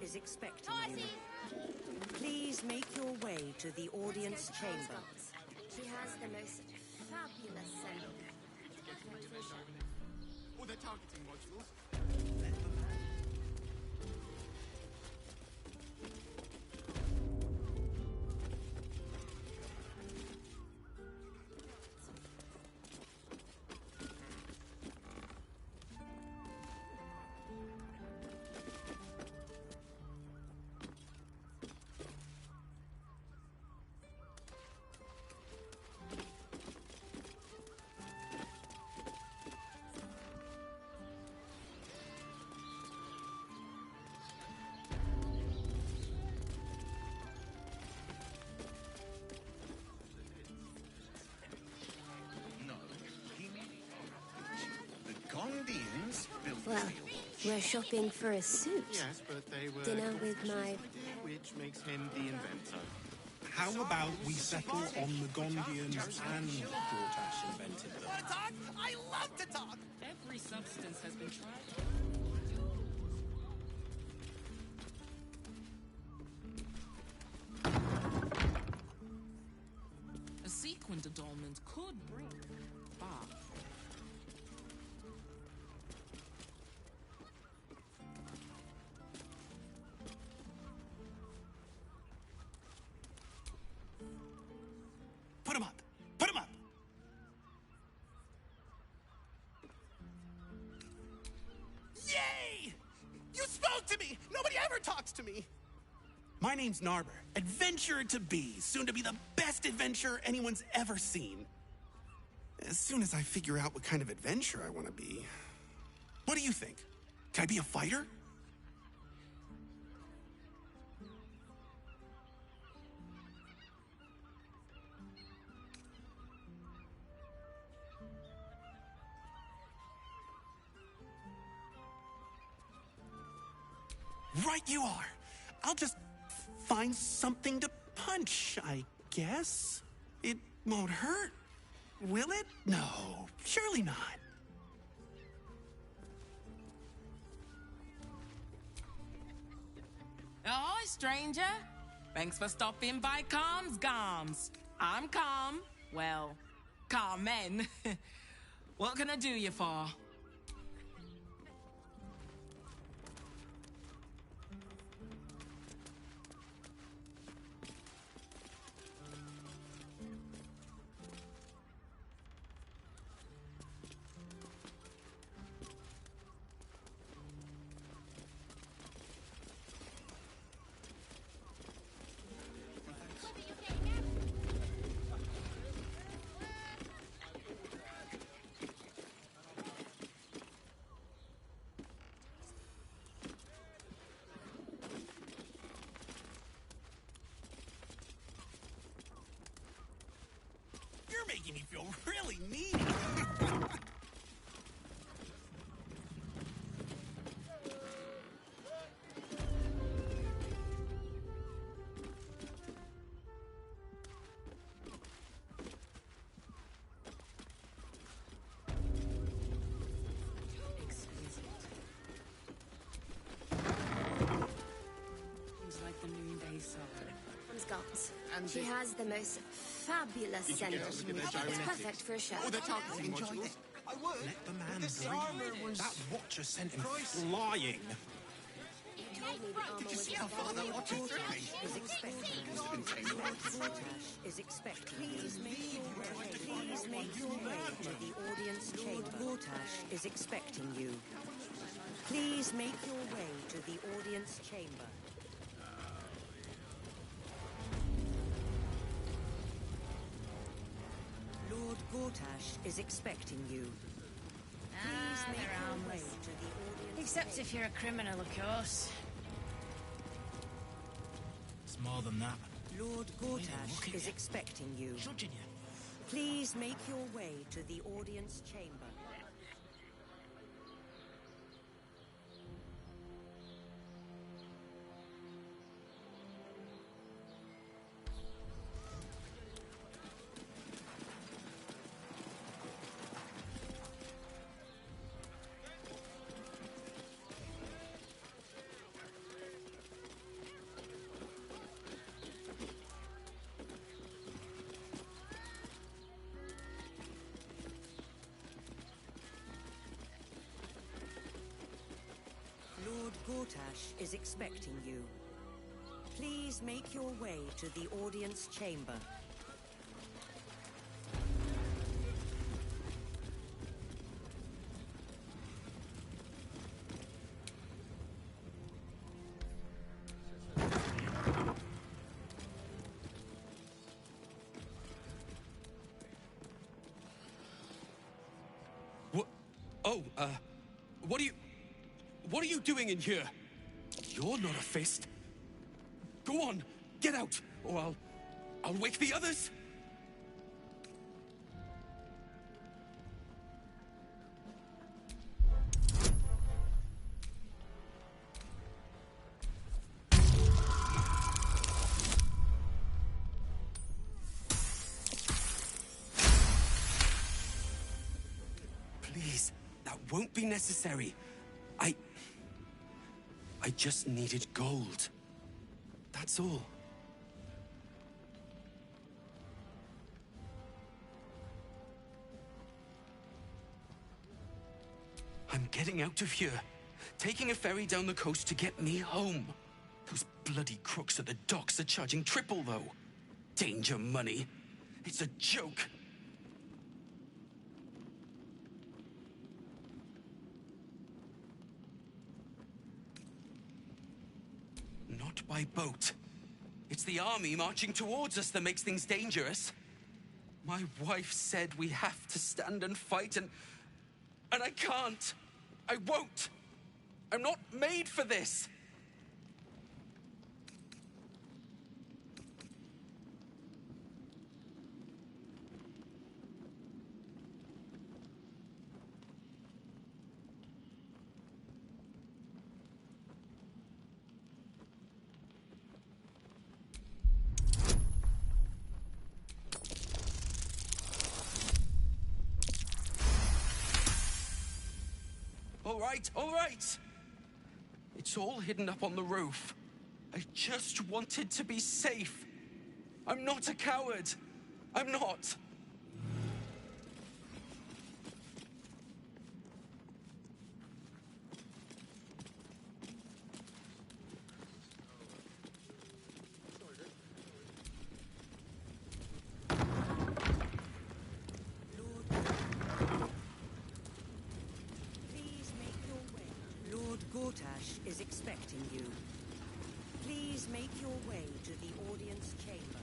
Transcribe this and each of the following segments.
is expecting you. Please make your way to the audience chamber. She has the most fabulous scent. Oh, they're targeting modules. Well, we're shopping for a suit. Yes, but they were... Dinner with my... Which makes him the inventor. How about we settle on the Gondians and Gortash invented them? Want to talk? I love to talk! Every substance has been tried. A sequined adornment could bring bath. Put him up! Put him up! Yay! You spoke to me! Nobody ever talks to me! My name's Narber, adventurer to be, soon to be the best adventurer anyone's ever seen. As soon as I figure out what kind of adventurer I want to be. What do you think? Can I be a fighter? Right you are. I'll just find something to punch, I guess. It won't hurt, will it? No, surely not. Ahoy, stranger! Thanks for stopping by Calm's Gums. I'm Calm. Well, Carmen. What can I do you for? You're making me feel really needy. Seems like the noonday sun. Scots. And She has the most fabulous Did you scent. get to look at their It's gyrometics? perfect for a show. Oh, they're targeting Enjoy modules. it. I would. Let the man This breathe. armor was... That watcher sent him pricey. flying. You told me the armor Did you was see how far that watcher took me? Is expecting you. Must have been tamed Lord right. Gortash is expecting you. Please make your way. Please make your way to the audience chamber. Gortash is expecting you. Please make your way to the audience chamber. Lord Gortash is expecting you. Please make they're your way harmless. to the audience Except if you're a criminal, of course. It's more than that. Lord look Gortash at is you. expecting you. Judging you. Please make your way to the audience chamber. Gortash is expecting you. Please make your way to the audience chamber. What? Oh, what are you doing in here? You're not a fist. Go on, get out, or I'll wake the others. Please, that won't be necessary. I just needed gold. That's all. I'm getting out of here. Taking a ferry down the coast to get me home. Those bloody crooks at the docks are charging triple, though. Danger money. It's a joke. Not by boat. It's the army marching towards us that makes things dangerous. My wife said we have to stand and fight, and I can't. I won't. I'm not made for this. All right. It's all hidden up on the roof. I just wanted to be safe. I'm not a coward. I'm not. Gortash is expecting you. Please make your way to the audience chamber.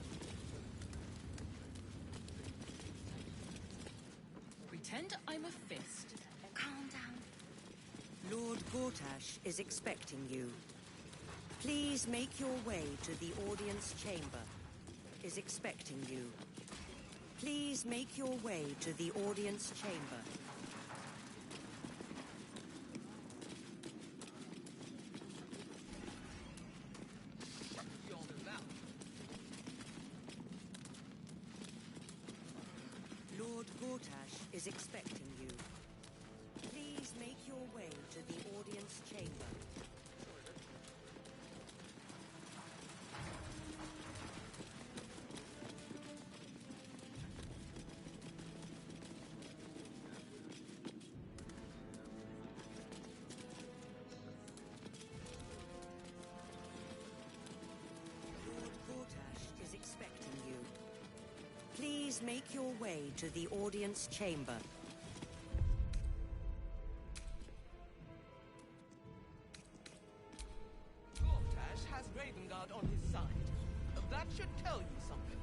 Pretend I'm a fist. Calm down. Lord Gortash is expecting you. Please make your way to the audience chamber. Is expecting you. Please make your way to the audience chamber. Lord Gortash is expecting you. Please make your way to the audience chamber. Lord Gortash is expecting you. Please make your way to the audience chamber. Gortash has Ravengard on his side. That should tell you something.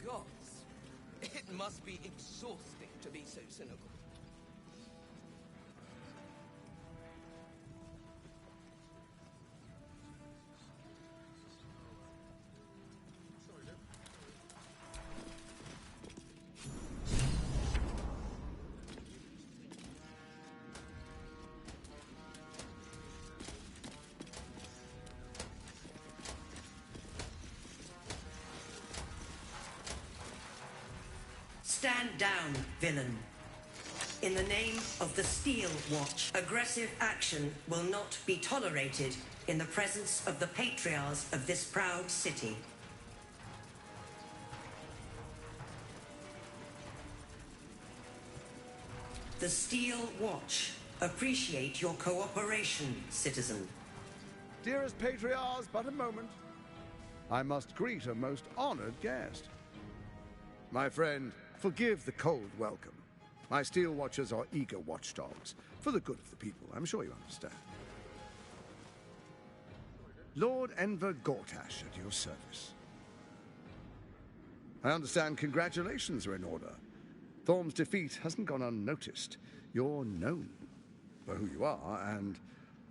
Gods, it must be exhausting to be so cynical. Stand down, villain. In the name of the Steel Watch, aggressive action will not be tolerated in the presence of the patriarchs of this proud city. The Steel Watch. Appreciate your cooperation, citizen. Dearest Patriarchs, but a moment. I must greet a most honored guest. My friend, forgive the cold welcome. My Steel Watchers are eager watchdogs, for the good of the people, I'm sure you understand. Lord Enver Gortash at your service. I understand congratulations are in order. Thorm's defeat hasn't gone unnoticed. You're known for who you are and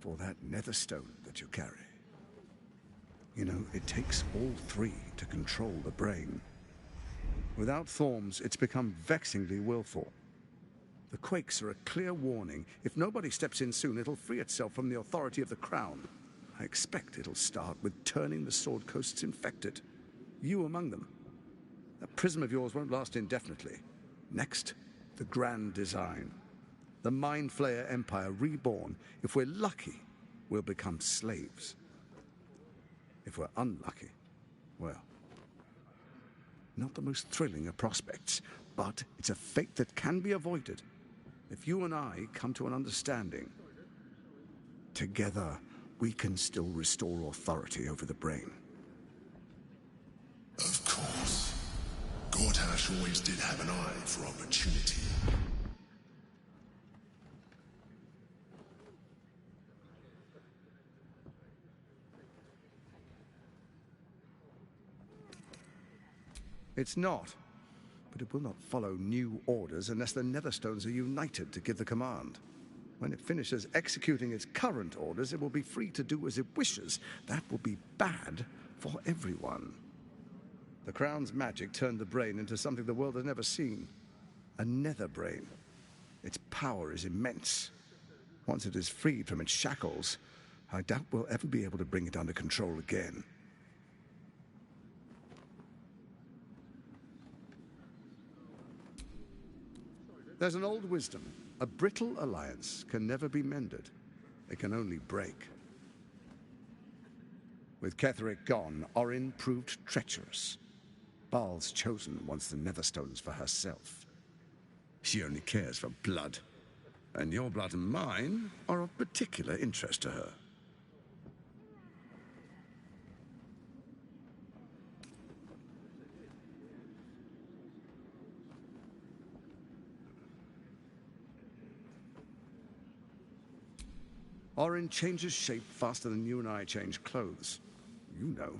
for that netherstone that you carry. You know, it takes all three to control the brain. Without Thorm's, it's become vexingly willful. The quakes are a clear warning. If nobody steps in soon, it'll free itself from the authority of the Crown. I expect it'll start with turning the Sword Coasts infected. You among them. That prism of yours won't last indefinitely. Next, the grand design. The Mind Flayer Empire reborn. If we're lucky, we'll become slaves. If we're unlucky, well, not the most thrilling of prospects, but it's a fate that can be avoided if you and I come to an understanding. Together, we can still restore authority over the brain. Of course. Gortash always did have an eye for opportunity. It's not, but it will not follow new orders unless the Netherstones are united to give the command. When it finishes executing its current orders, it will be free to do as it wishes. That will be bad for everyone. The Crown's magic turned the brain into something the world has never seen. A nether brain. Its power is immense. Once it is freed from its shackles, I doubt we'll ever be able to bring it under control again. There's an old wisdom. A brittle alliance can never be mended. It can only break. With Ketheric gone, Orin proved treacherous. Baal's chosen wants the Netherstones for herself. She only cares for blood. And your blood and mine are of particular interest to her. Orin changes shape faster than you and I change clothes. You know,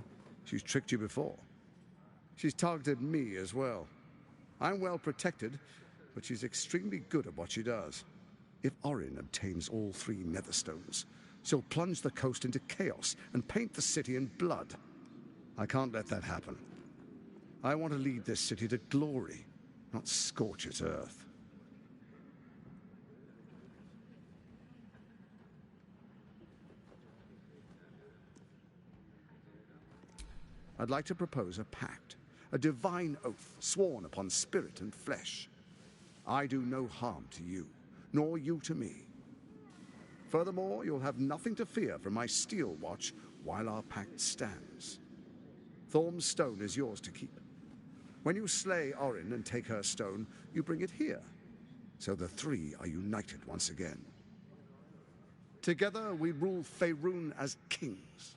she's tricked you before. She's targeted me as well. I'm well protected, but she's extremely good at what she does. If Orin obtains all three Netherstones, she'll plunge the coast into chaos and paint the city in blood. I can't let that happen. I want to lead this city to glory, not scorch its earth. I'd like to propose a pact, a divine oath sworn upon spirit and flesh. I do no harm to you, nor you to me. Furthermore, you'll have nothing to fear from my Steel Watch while our pact stands. Thorm's stone is yours to keep. When you slay Orin and take her stone, you bring it here, so the three are united once again. Together, we rule Faerun as kings.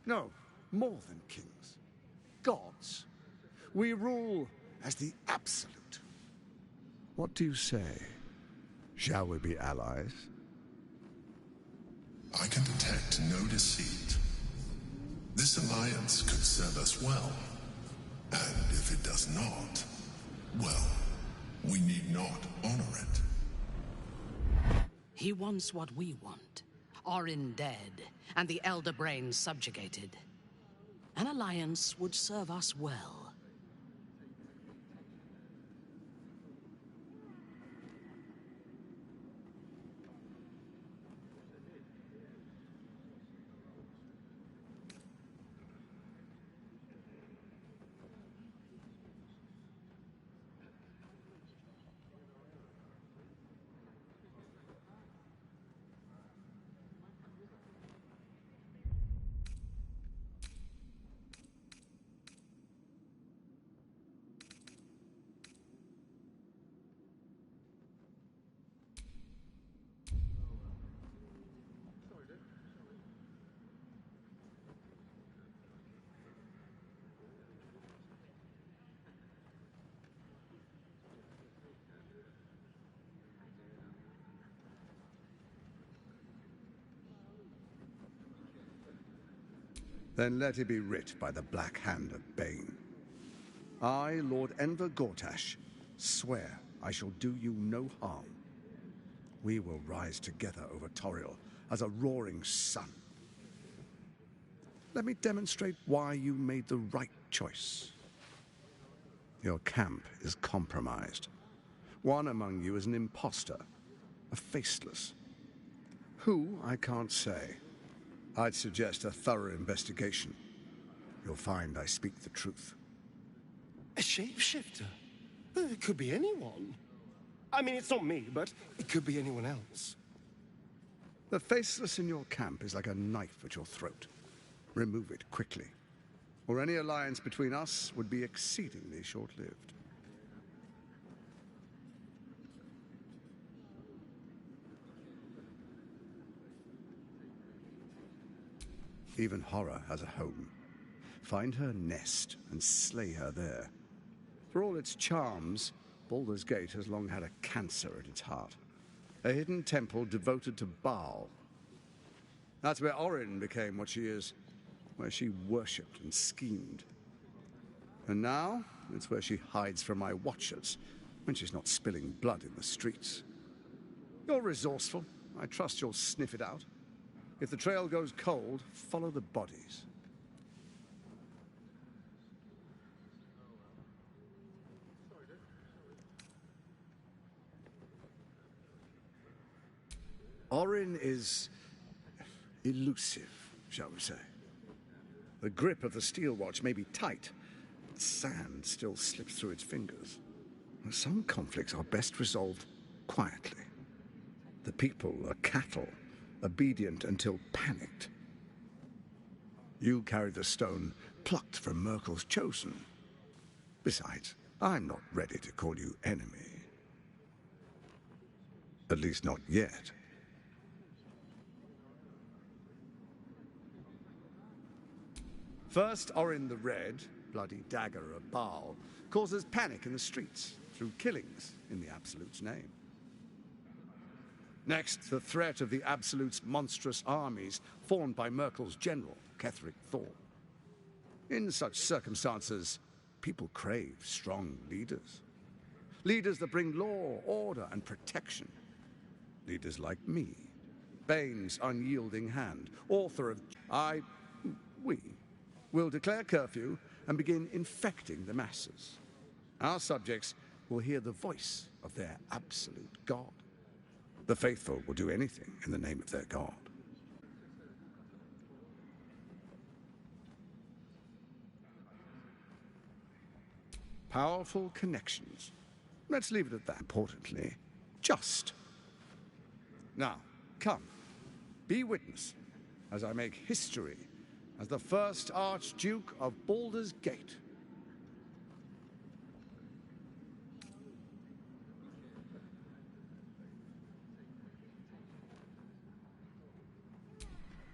No, more than kings. Gods. We rule as the Absolute. What do you say? Shall we be allies? I can detect no deceit. This alliance could serve us well. And if it does not, well, we need not honor it. He wants what we want. Orin dead, and the Elder Brain subjugated. An alliance would serve us well. Then let it be writ by the black hand of Bane. I, Lord Enver Gortash, swear I shall do you no harm. We will rise together over Toriel as a roaring sun. Let me demonstrate why you made the right choice. Your camp is compromised. One among you is an imposter, a faceless. Who, I can't say. I'd suggest a thorough investigation. You'll find I speak the truth. A shapeshifter? It could be anyone. I mean, it's not me, but it could be anyone else. The faceless in your camp is like a knife at your throat. Remove it quickly, or any alliance between us would be exceedingly short-lived. Even horror has a home. Find her nest and slay her there. For all its charms, Baldur's Gate has long had a cancer at its heart. A hidden temple devoted to Baal. That's where Orin became what she is, where she worshipped and schemed. And now, it's where she hides from my watchers, when she's not spilling blood in the streets. You're resourceful. I trust you'll sniff it out. If the trail goes cold, follow the bodies. Orin is elusive, shall we say. The grip of the steel watch may be tight, but sand still slips through its fingers. Some conflicts are best resolved quietly. The people are cattle, obedient until panicked. You carry the stone plucked from Merkel's chosen. Besides, I'm not ready to call you enemy. At least not yet. First, Orin the Red, bloody dagger of Baal, causes panic in the streets through killings in the Absolute's name. Next, the threat of the Absolute's monstrous armies formed by Merkel's general, Ketheric Thor. In such circumstances, people crave strong leaders. Leaders that bring law, order, and protection. Leaders like me, Bane's unyielding hand, author of we will declare curfew and begin infecting the masses. Our subjects will hear the voice of their absolute God. The faithful will do anything in the name of their God. Powerful connections. Let's leave it at that. Importantly, just. Now, come, be witness as I make history as the first Archduke of Baldur's Gate.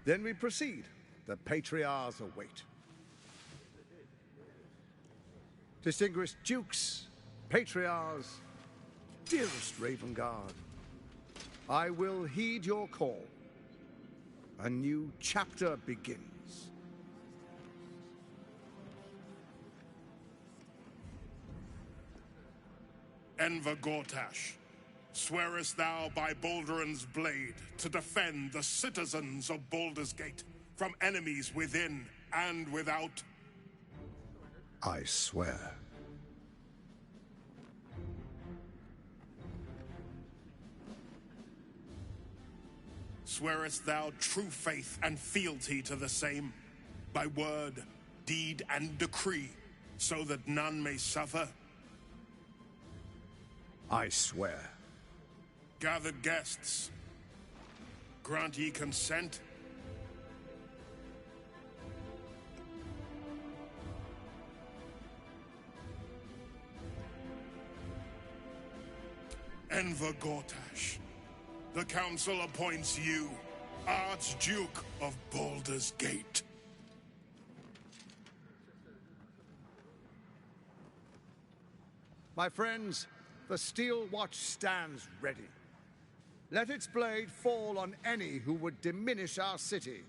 Then we proceed. The Patriarchs await. Distinguished Dukes, Patriarchs, dearest Ravengard, I will heed your call. A new chapter begins. Enver Gortash, swearest thou by Balduran's blade to defend the citizens of Baldur's Gate from enemies within and without? I swear. Swearest thou true faith and fealty to the same, by word, deed, and decree, so that none may suffer? I swear. Gathered guests, grant ye consent? Enver Gortash, the Council appoints you Archduke of Baldur's Gate. My friends, the steel watch stands ready. Let its blade fall on any who would diminish our city.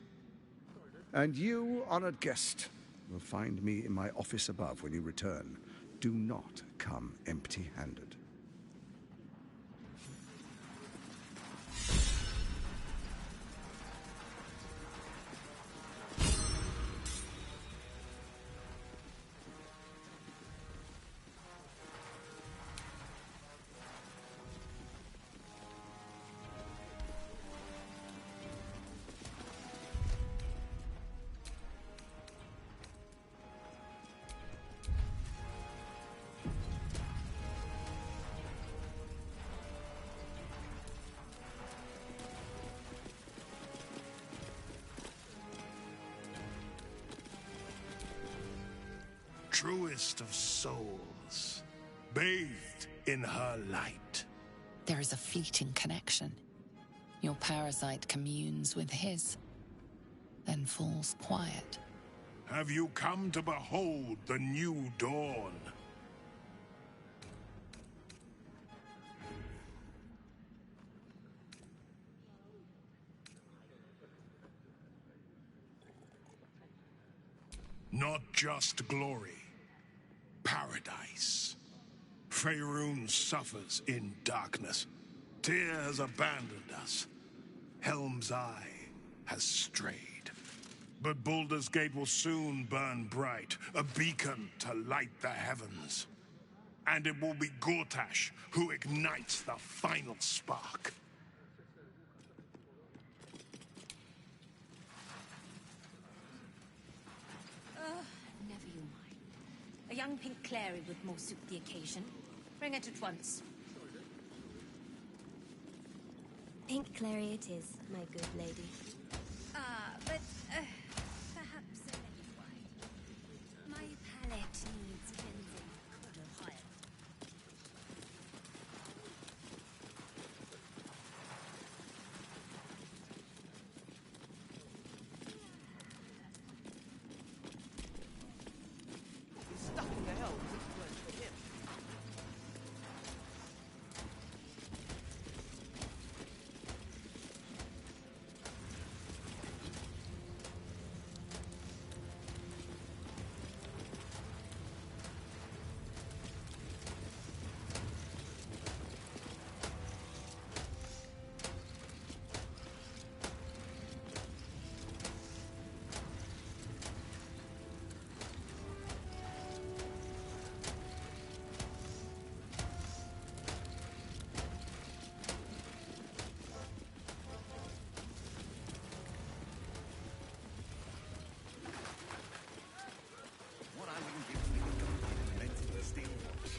And you, honored guest, will find me in my office above when you return. Do not come empty-handed. Truest of souls, bathed in her light. There is a fleeting connection. Your parasite communes with his, then falls quiet. Have you come to behold the new dawn? Not just glory, paradise. Faerun suffers in darkness. Tyr has abandoned us. Helm's Eye has strayed. But Baldur's Gate will soon burn bright, a beacon to light the heavens. And it will be Gortash who ignites the final spark. Never you mind. A young pink Clary would more suit the occasion. Bring it at once. Pink Clary it is, my good lady. But perhaps a little wine. My palate needs cleansing. Could have hired. Stuck in the hell if it weren't for him. What I wouldn't give to be the guy that invented the steel watch.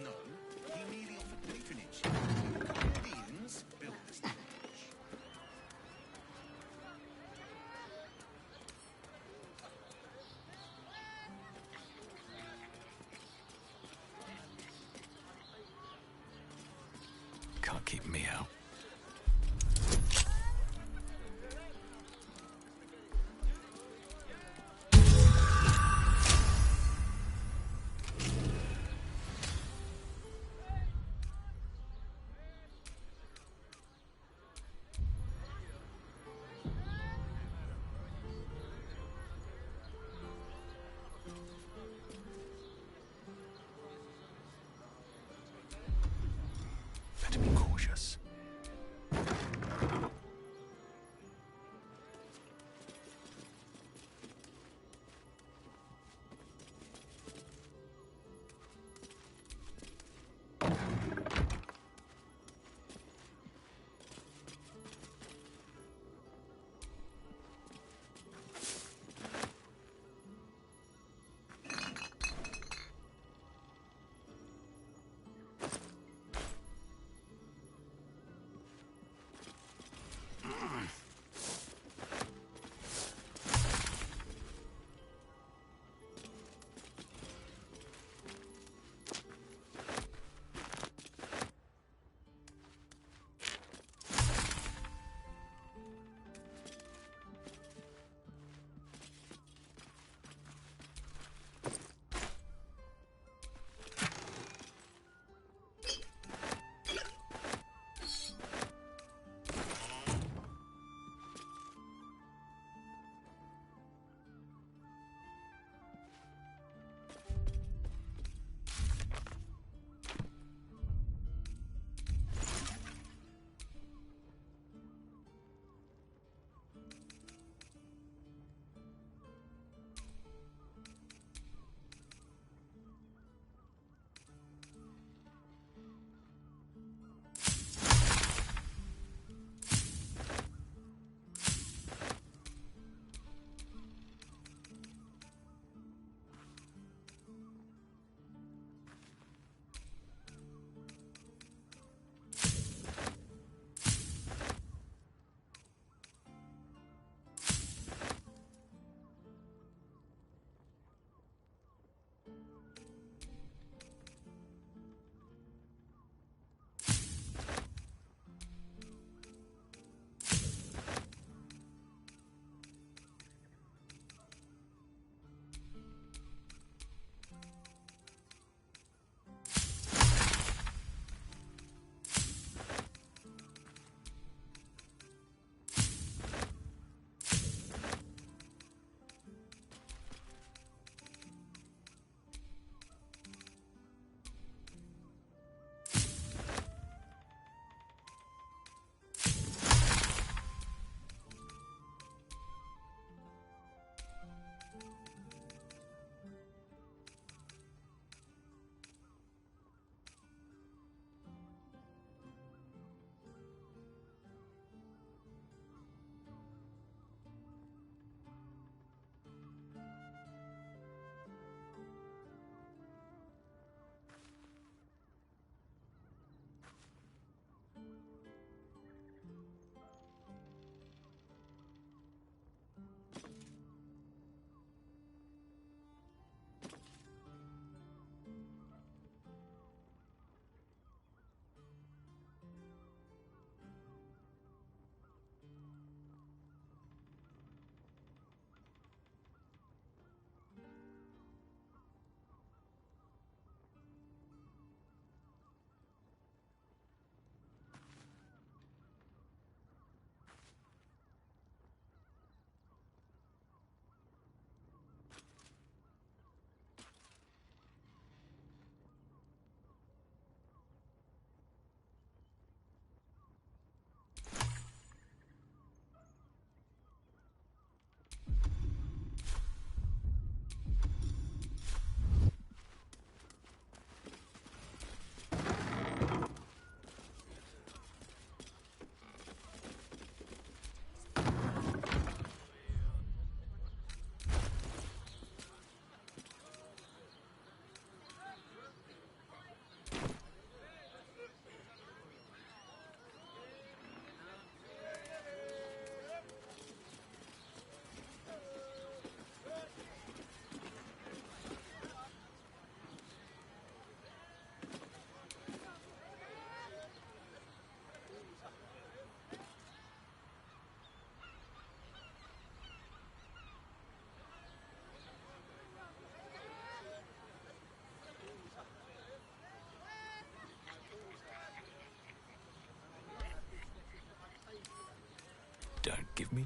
No, he merely offered patronage. Guardians built the steel watch. Can't keep me out. Better be cautious.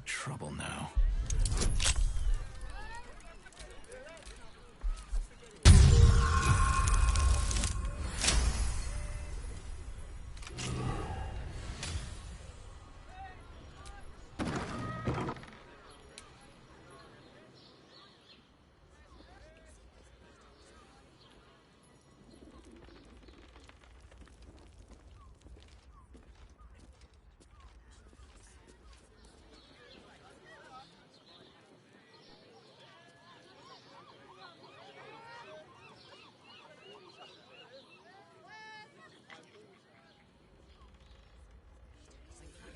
any trouble now.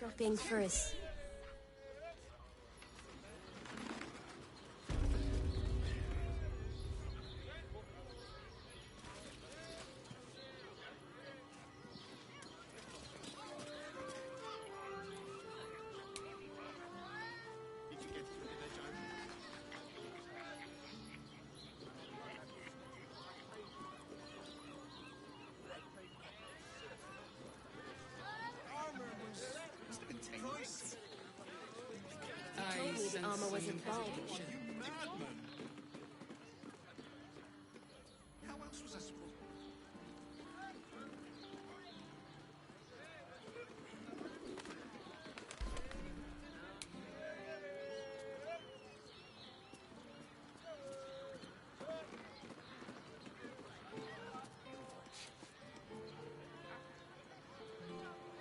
Shopping for us. The armor was in Baldur. How else was I supposed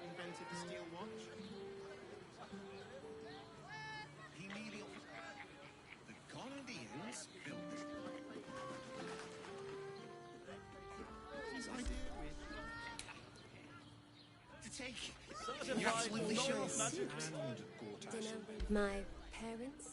invented the steel watch? He merely the Gondians built this. His idea to take you absolutely should. And Gortash. Dinner with my parents?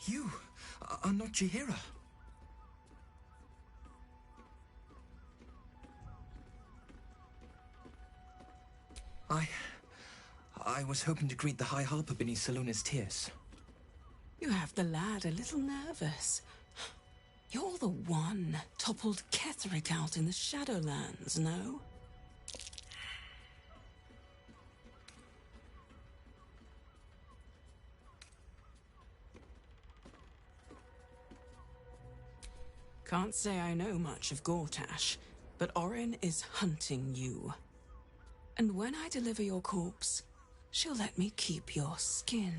You are not Jahira. I was hoping to greet the High Harper beneath Salona's tears. You have the lad a little nervous. You're the one toppled Ketherick out in the Shadowlands, no? Can't say I know much of Gortash, but Orin is hunting you. And when I deliver your corpse, she'll let me keep your skin.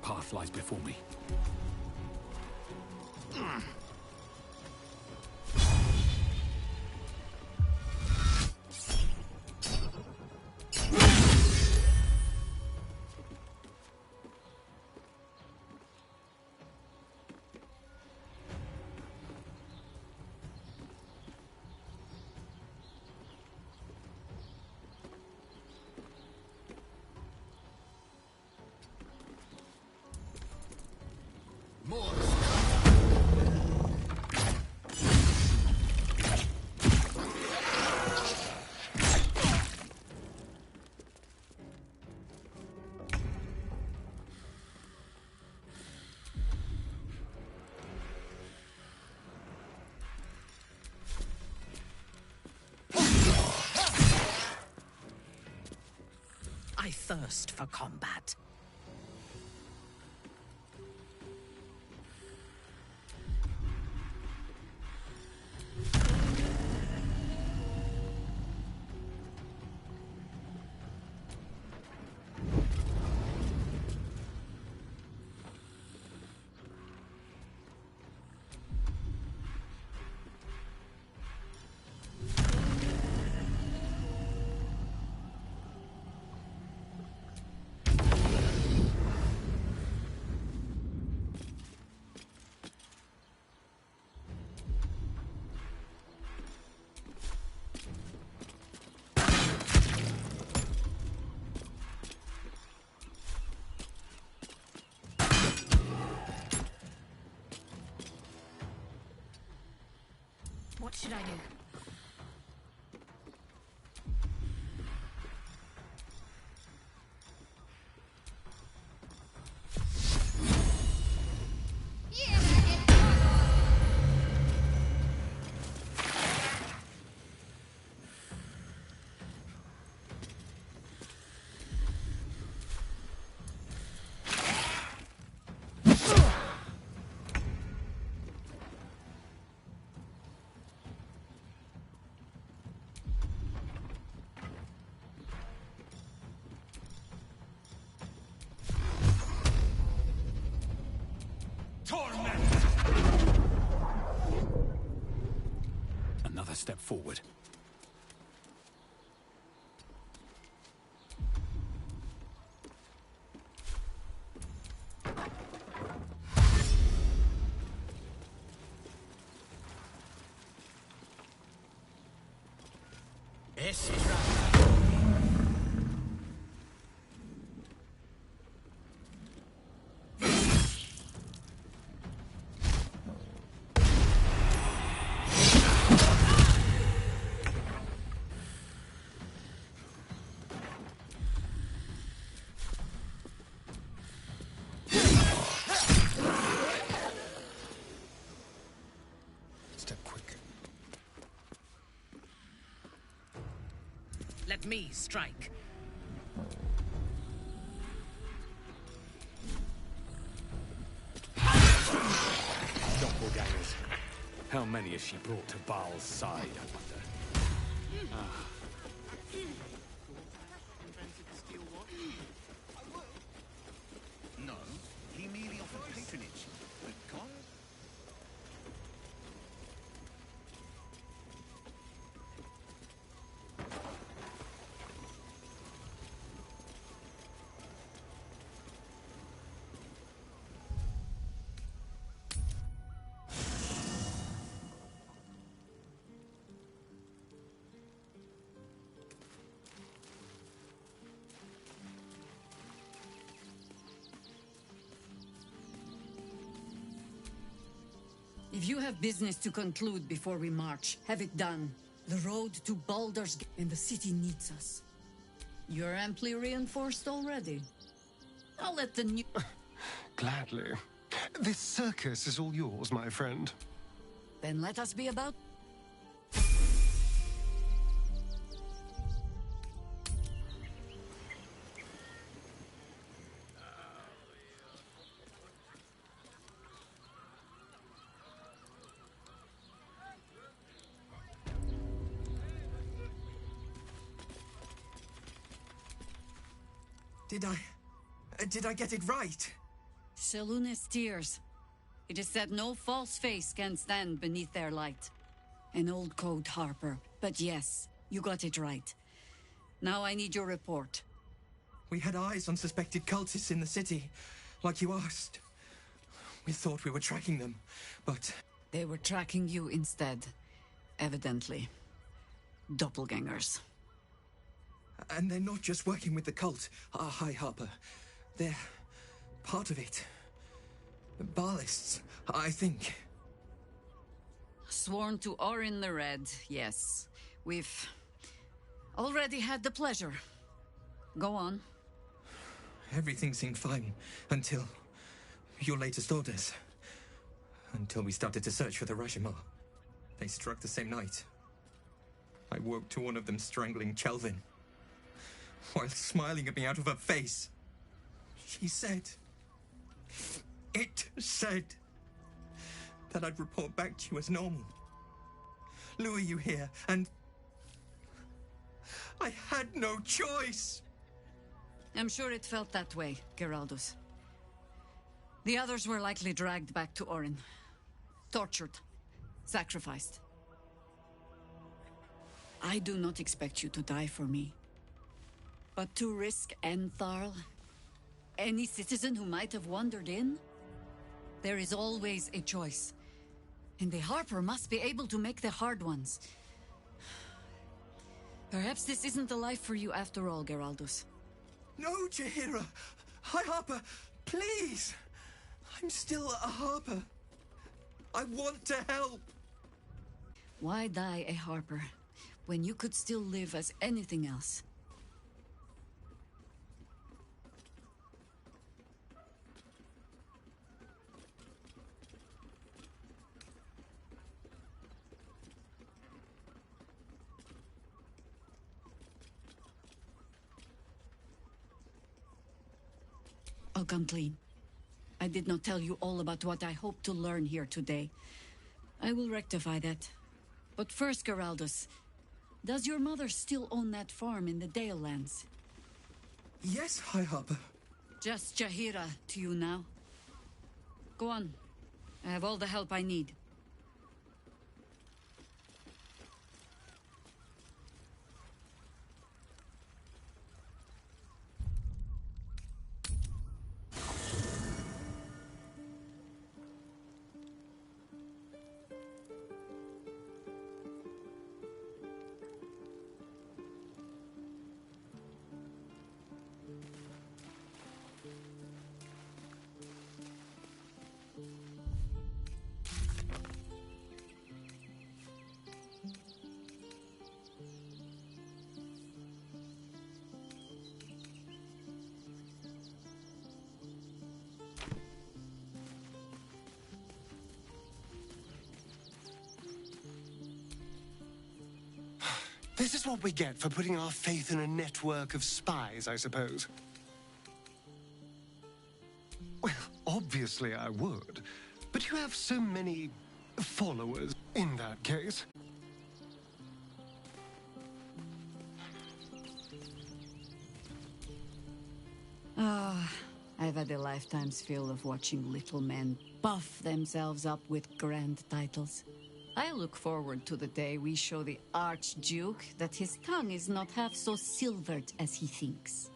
path lies before me. I thirst for combat. What should I do? Another step forward. Let me strike. Doppelgangers. How many has she brought to Baal's side, I wonder? Ah. No, he merely offered patronage. But God... If you have business to conclude before we march, have it done. The road to Baldur's Gate and the city needs us. You're amply reinforced already. I'll let the new... Gladly. This circus is all yours, my friend. Then let us be about... Did I get it right? Seluna's tears. It is said no false face can stand beneath their light. An old code, Harper. But yes, you got it right. Now I need your report. We had eyes on suspected cultists in the city, like you asked. We thought we were tracking them, but... They were tracking you instead, evidently. Doppelgangers. And they're not just working with the cult, High Harper. They're part of it. Ballists, I think. Sworn to Orin the Red, yes. We've already had the pleasure. Go on. Everything seemed fine until your latest orders. Until we started to search for the Rashomar. They struck the same night. I woke to one of them strangling Chelvin, while smiling at me out of her face. She said... It said... that I'd report back to you as normal. Lure you here, and... I had no choice! I'm sure it felt that way, Geraldus. The others were likely dragged back to Orin. Tortured. Sacrificed. I do not expect you to die for me. But to risk Entharl, any citizen who might have wandered in, there is always a choice. And the Harper must be able to make the hard ones. Perhaps this isn't the life for you after all, Geraldus. No, Jaheira! High Harper, please! I'm still a Harper. I want to help! Why die a Harper, when you could still live as anything else? I'll come clean. I did not tell you all about what I hope to learn here today. I will rectify that. But first, Geraldus, does your mother still own that farm in the Dale Lands? Yes, High Harper. Just Jaheira to you now. Go on. I have all the help I need. This is what we get for putting our faith in a network of spies, I suppose. Well, obviously I would. But you have so many followers in that case. I've had a lifetime's fill of watching little men buff themselves up with grand titles. I look forward to the day we show the Archduke that his tongue is not half so silvered as he thinks.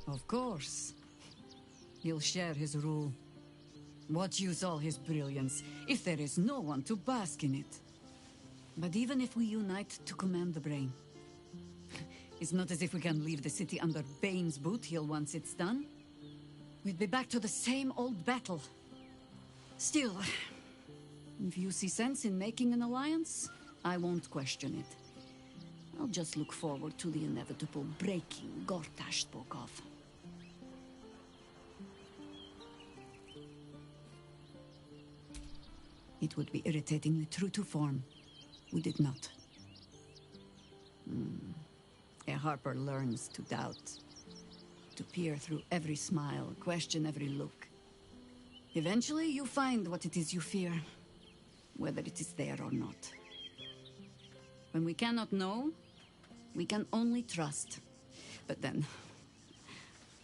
Of course. He'll share his rule. What use all his brilliance if there is no one to bask in it? But even if we unite to command the brain, it's not as if we can leave the city under Bane's boot heel once it's done. We'd be back to the same old battle. Still, if you see sense in making an alliance, I won't question it. I'll just look forward to the inevitable breaking Gortash spoke of. It would be irritatingly true to form. We did not. A Harper learns to doubt. To peer through every smile, question every look. Eventually, you find what it is you fear. whether it is there or not. When we cannot know, we can only trust. But then,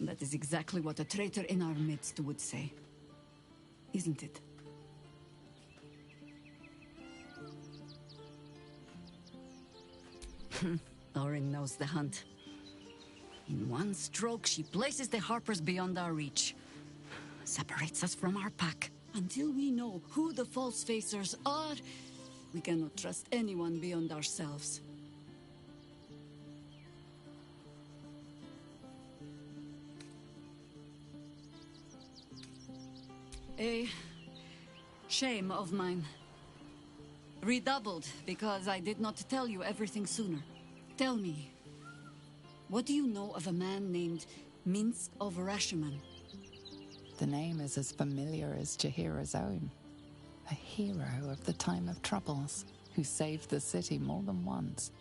that is exactly what a traitor in our midst would say. Isn't it? Orin knows the hunt. In one stroke, she places the Harpers beyond our reach. Separates us from our pack. Until we know who the false facers are, we cannot trust anyone beyond ourselves. A shame of mine. Redoubled because I did not tell you everything sooner. Tell me, what do you know of a man named Minsk of Rashomon? The name is as familiar as Jahira's own. A hero of the time of troubles, who saved the city more than once.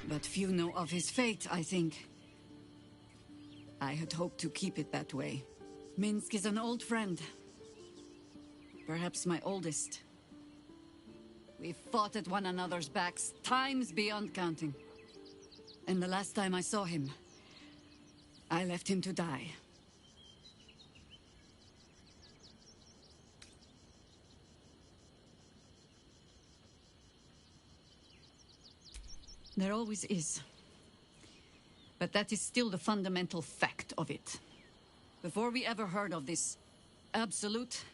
But few know of his fate, I think. I had hoped to keep it that way. Minsk is an old friend. Perhaps my oldest. We fought at one another's backs, times beyond counting. And the last time I saw him, I left him to die. There always is. But that is still the fundamental fact of it. Before we ever heard of this absolute,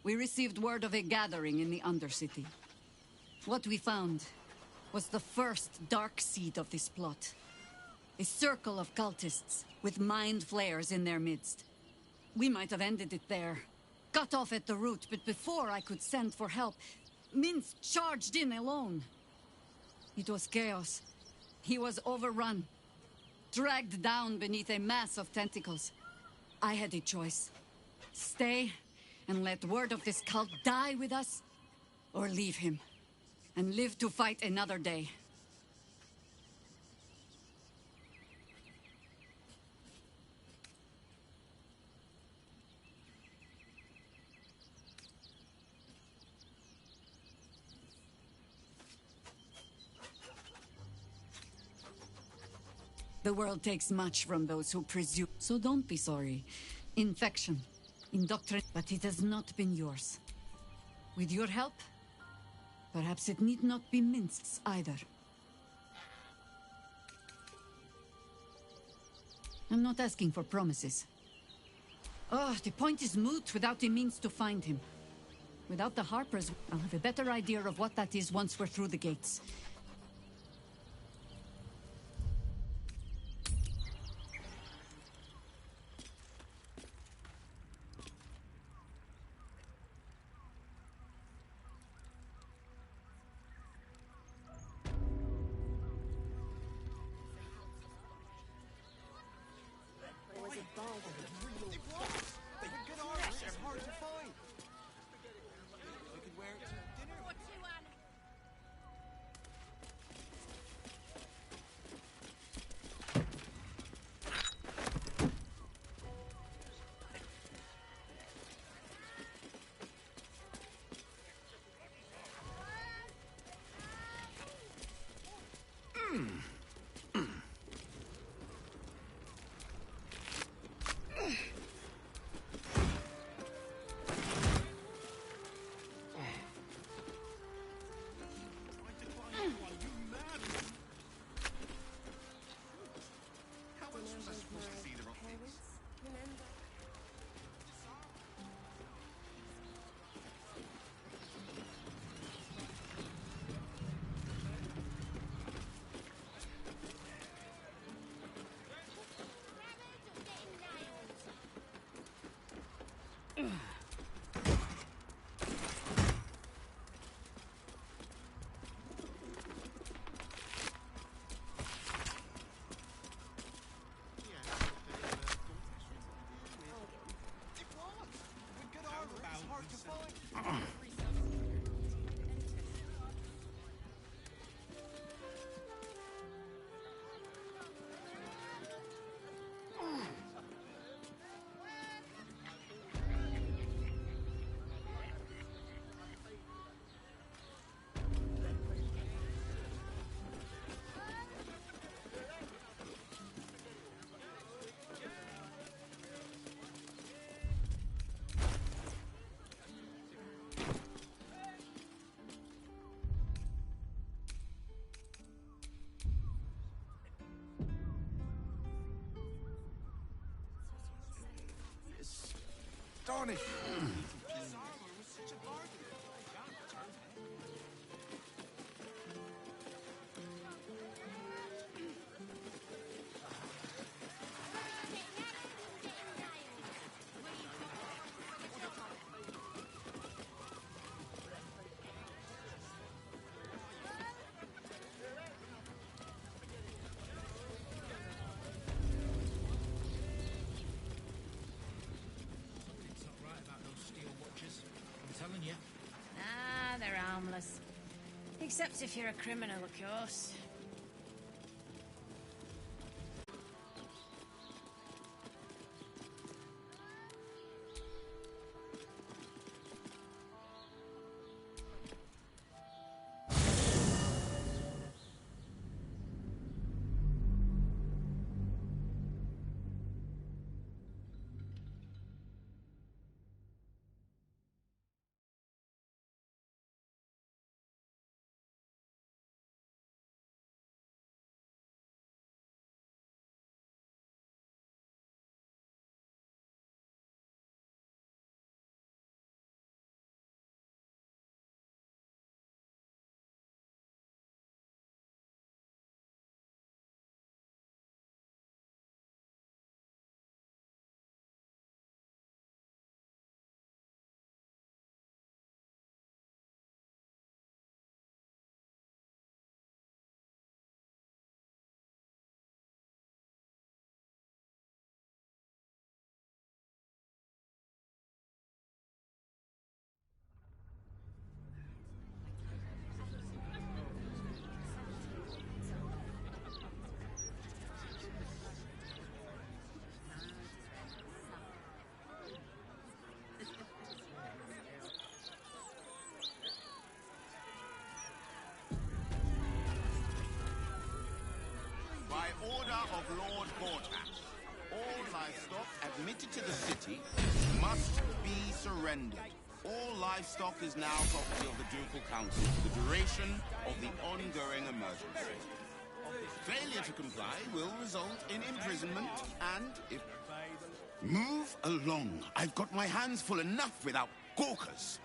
we received word of a gathering in the Undercity. What we found was the first dark seed of this plot. A circle of cultists with mind flayers in their midst. We might have ended it there, cut off at the root, but before I could send for help, Minsk charged in alone. It was chaos. He was overrun, dragged down beneath a mass of tentacles. I had a choice. Stay and let word of this cult die with us, or leave him and live to fight another day. The world takes much from those who presume, so don't be sorry. Infection, indoctrination, but it has not been yours. With your help, perhaps it need not be Minsk's either. I'm not asking for promises. Oh, the point is moot without the means to find him. Without the Harpers, I'll have a better idea of what that is once we're through the gates. astonished. Ah, they're harmless. Except if you're a criminal, of course. By order of Lord Gortash, all livestock admitted to the city must be surrendered. All livestock is now property of the Ducal Council for the duration of the ongoing emergency. Failure to comply will result in imprisonment and, if... Move along. I've got my hands full enough without gawkers.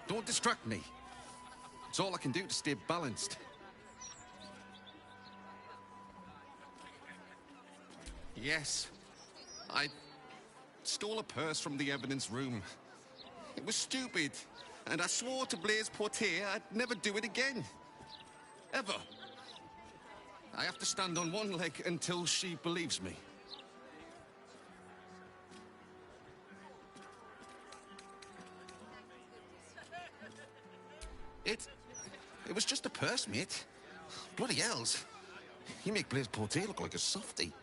Don't distract me. It's all I can do to stay balanced. Yes, I stole a purse from the evidence room. It was stupid, and I swore to Blaise Portier I'd never do it again. Ever. I have to stand on one leg until she believes me. It was just a purse, mate. Bloody hells. You make Blaise Portier look like a softie.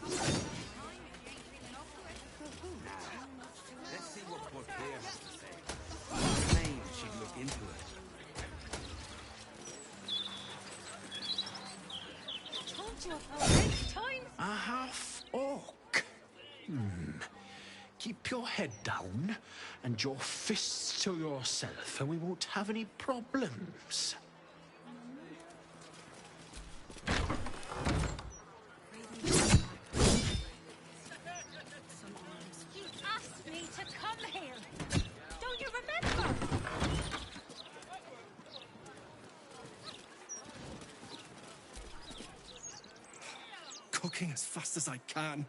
Let's see what Portier has to say. Maybe she'd look into it. Told you about this time. A half-orc. Keep your head down and your fists to yourself, and we won't have any problems. You asked me to come here. Don't you remember? Cooking as fast as I can.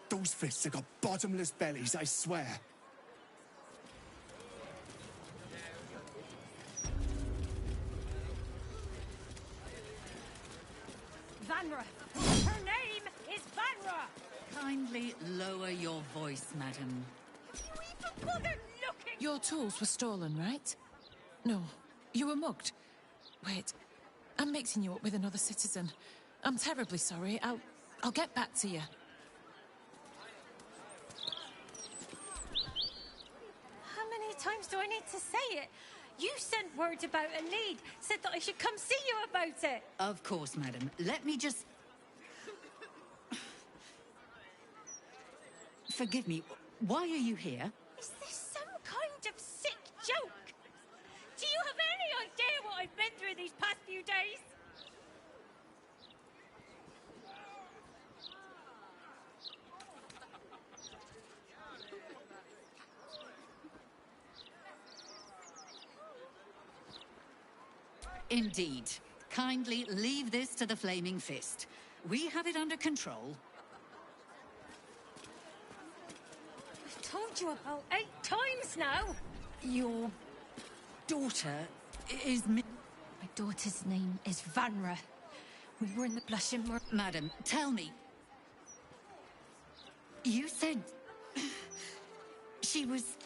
Those fists have got bottomless bellies, I swear. Vanra. Her name is Vanra. Kindly lower your voice, madam. You even bother looking? Your tools were stolen, right? No, you were mugged. Wait, I'm mixing you up with another citizen. I'm terribly sorry. I'll get back to you. wanted to say it. You sent word about a lead, said that I should come see you about it. Of course, madam. Let me just... Forgive me, why are you here? Is this some kind of sick joke? Do you have any idea what I've been through these past few days? Indeed. Kindly leave this to the Flaming Fist. We have it under control. I've told you about 8 times now. Your daughter is... My daughter's name is Vanra. We were in the Blushing Moor... Madam, tell me. You said... she was...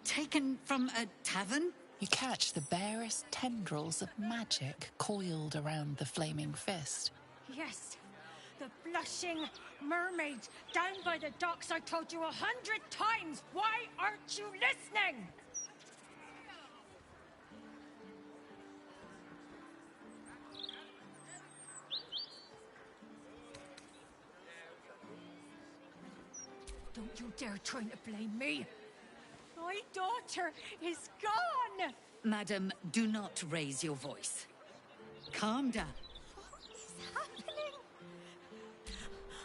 taken from a tavern? You catch the barest tendrils of magic coiled around the Flaming Fist. Yes, the Blushing Mermaid down by the docks. I told you 100 times. Why aren't you listening? Don't you dare try to blame me. My daughter is gone! Madam, do not raise your voice. Calm down. What is happening?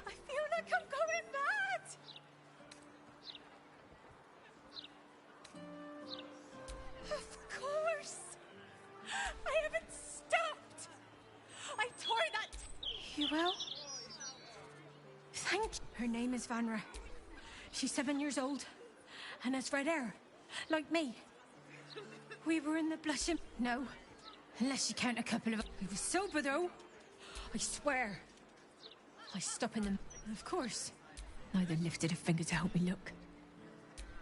I feel like I'm going mad! Of course! I haven't stopped! I tore that... You will? Thank you. Her name is Vanra. She's 7 years old. And has red hair, like me. We were in the Blushing... No, unless you count a couple of... I was sober, though. I swear. I stopped in them. And of course, neither lifted a finger to help me look.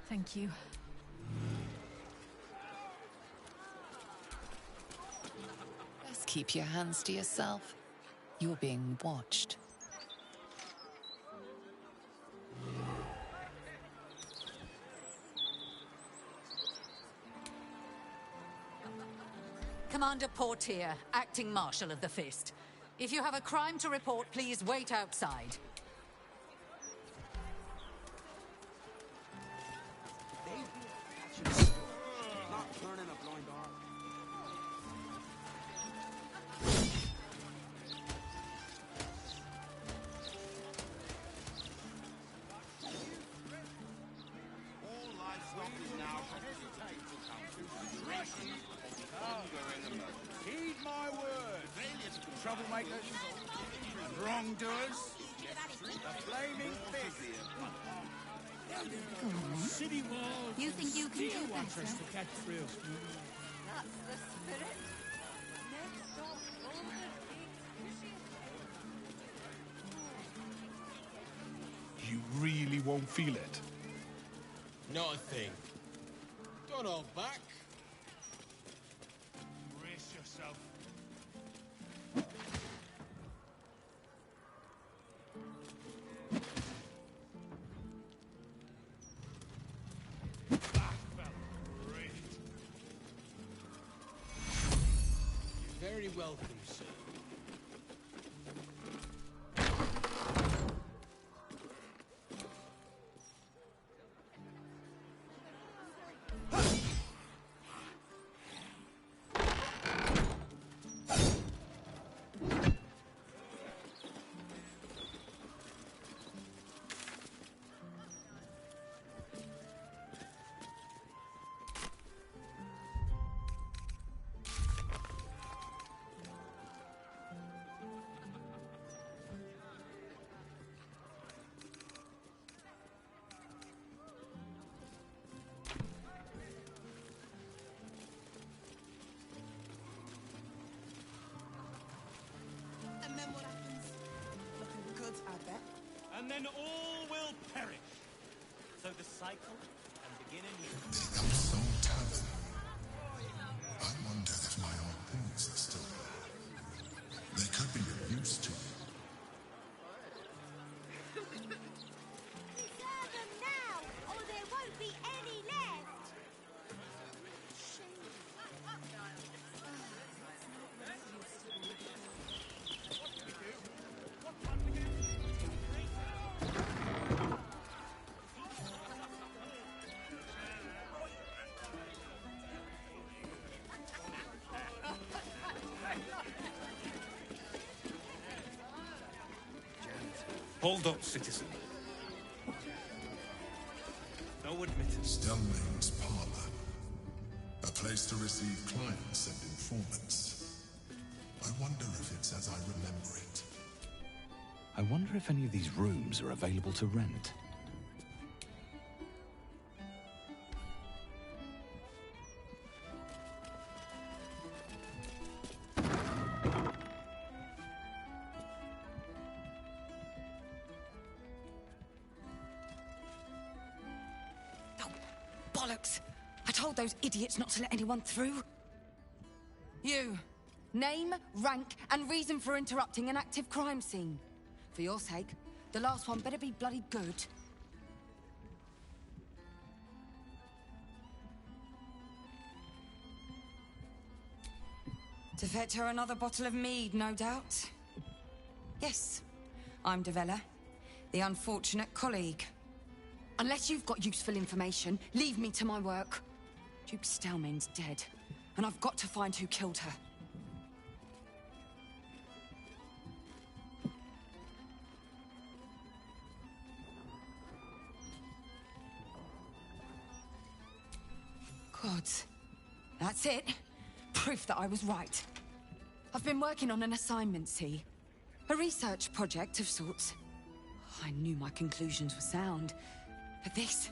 Thank you. Best keep your hands to yourself. You're being watched. Commander Portier, acting Marshal of the Fist. If you have a crime to report, please wait outside. Not turning a blind eye. All livestock is now Heed my word. Troublemakers, wrongdoers, the Flaming Fist. City walls. You think you can do better? To catch through. That's the spirit. Next stop, You really won't feel it. Not a thing. Don't hold back. Brace yourself. That felt great. You're very welcome, sir. And then what happens? Looking good, I bet. And then all will perish. So the cycle can begin anew. I'm so tough. I wonder if my old things are still there. They could be of use to me. Prepare them now! Hold up, citizen. No admittance. Stelmane's parlor. A place to receive clients and informants. I wonder if it's as I remember it. I wonder if any of these rooms are available to rent. Bollocks! I told those idiots not to let anyone through. You. Name, rank, and reason for interrupting an active crime scene. For your sake, the last one better be bloody good. To fetch her another bottle of mead, no doubt. Yes, I'm Devella, the unfortunate colleague. Unless you've got useful information, leave me to my work. Duke Stelmane's dead, and I've got to find who killed her. Gods. That's it. Proof that I was right. I've been working on an assignment, see? A research project of sorts. I knew my conclusions were sound. But this...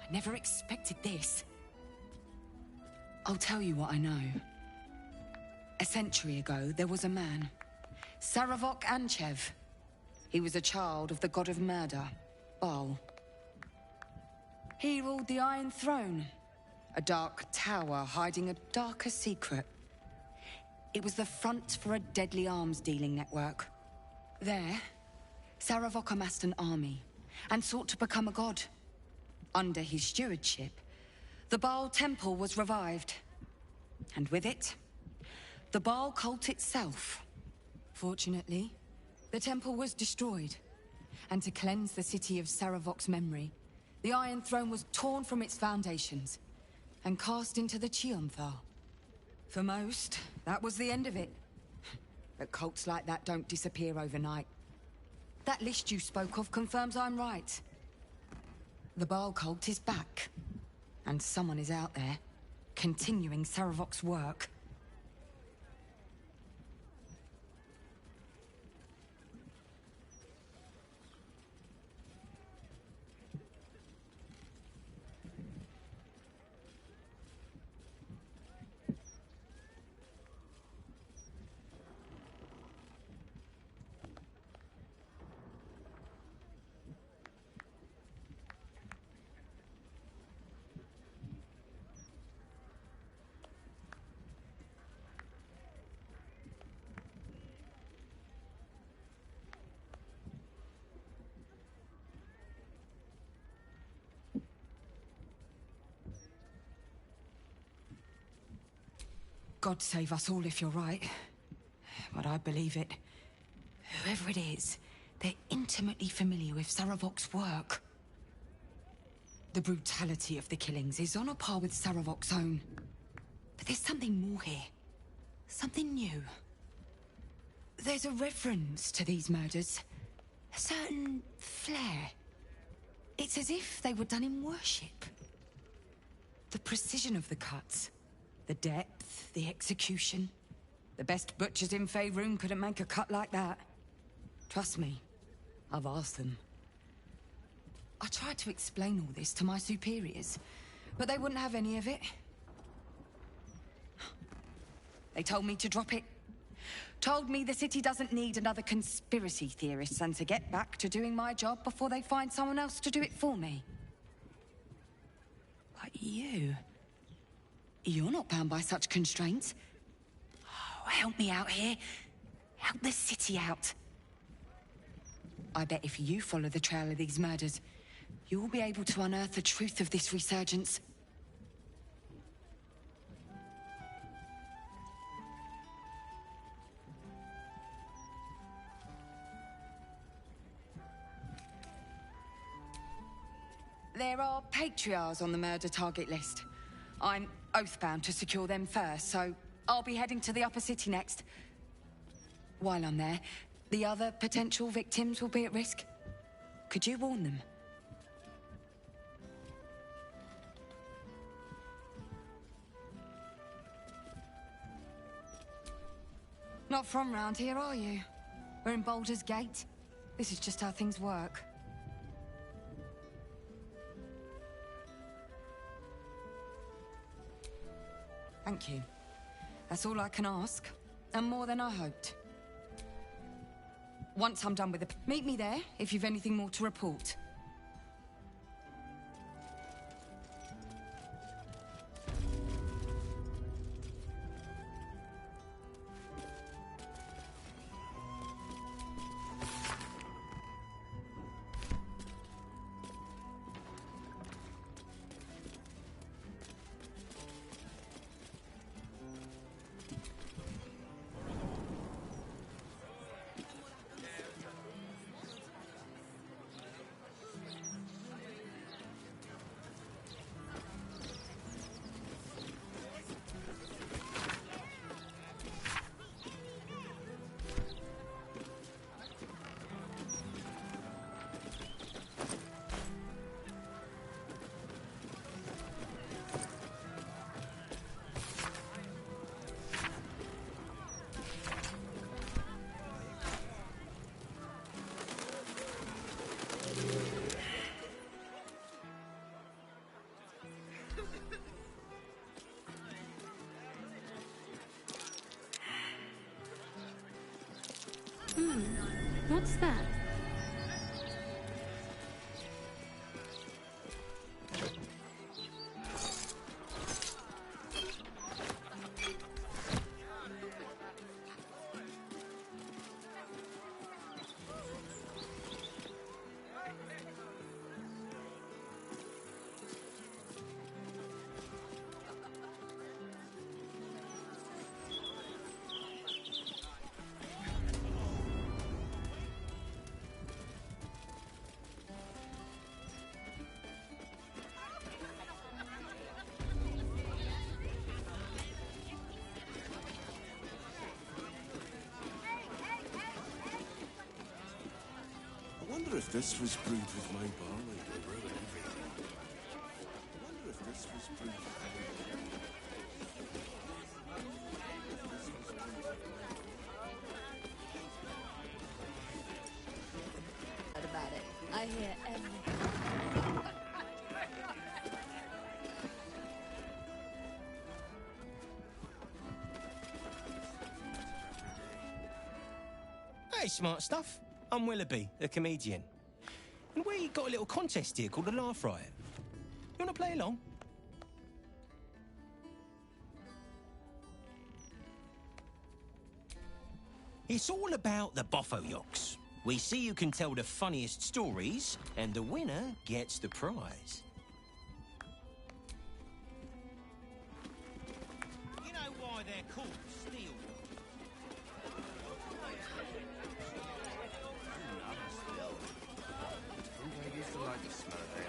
I never expected this. I'll tell you what I know. A century ago, there was a man. Sarevok Anchev. He was a child of the god of murder, Baal. He ruled the Iron Throne. A dark tower hiding a darker secret. It was the front for a deadly arms-dealing network. There, Sarevok amassed an army and sought to become a god. Under his stewardship, the Baal temple was revived. And with it, the Baal cult itself. Fortunately, the temple was destroyed. And to cleanse the city of Sarevok's memory, the Iron Throne was torn from its foundations and cast into the Chionthar. For most, that was the end of it. But cults like that don't disappear overnight. That list you spoke of confirms I'm right. The Baal cult is back. And someone is out there, continuing Sarevok's work. God save us all if you're right. But I believe it. Whoever it is, they're intimately familiar with Sarevok's work. The brutality of the killings is on a par with Sarevok's own. But there's something more here. Something new. There's a reverence to these murders. A certain flair. It's as if they were done in worship. The precision of the cuts. The depth, the execution. The best butchers in Faerun couldn't make a cut like that. Trust me, I've asked them. I tried to explain all this to my superiors, but they wouldn't have any of it. They told me to drop it. Told me the city doesn't need another conspiracy theorist and to get back to doing my job before they find someone else to do it for me. But you're not bound by such constraints. Oh, help me out here. Help the city out. I bet if you follow the trail of these murders, you'll be able to unearth the truth of this resurgence. There are patriarchs on the murder target list. I'm oath-bound to secure them first, so I'll be heading to the upper city next. While I'm there, The other potential victims will be at risk. Could you warn them? Not from round here, are you? We're in Baldur's Gate. This is just how things work. Thank you. That's all I can ask, and more than I hoped. Once I'm done with the... Meet me there if you've anything more to report. What's that? I wonder if this was brewed with my barley to ruin everything. I wonder if this was brewed with my About it. I hear everything. Hey, smart stuff. I'm Willoughby, the comedian. And we got a little contest here called the Laugh Riot. You want to play along? It's all about the Boffoyoks. We see who can tell the funniest stories, and the winner gets the prize. You know why they're called steel? I used to like the smell of ale.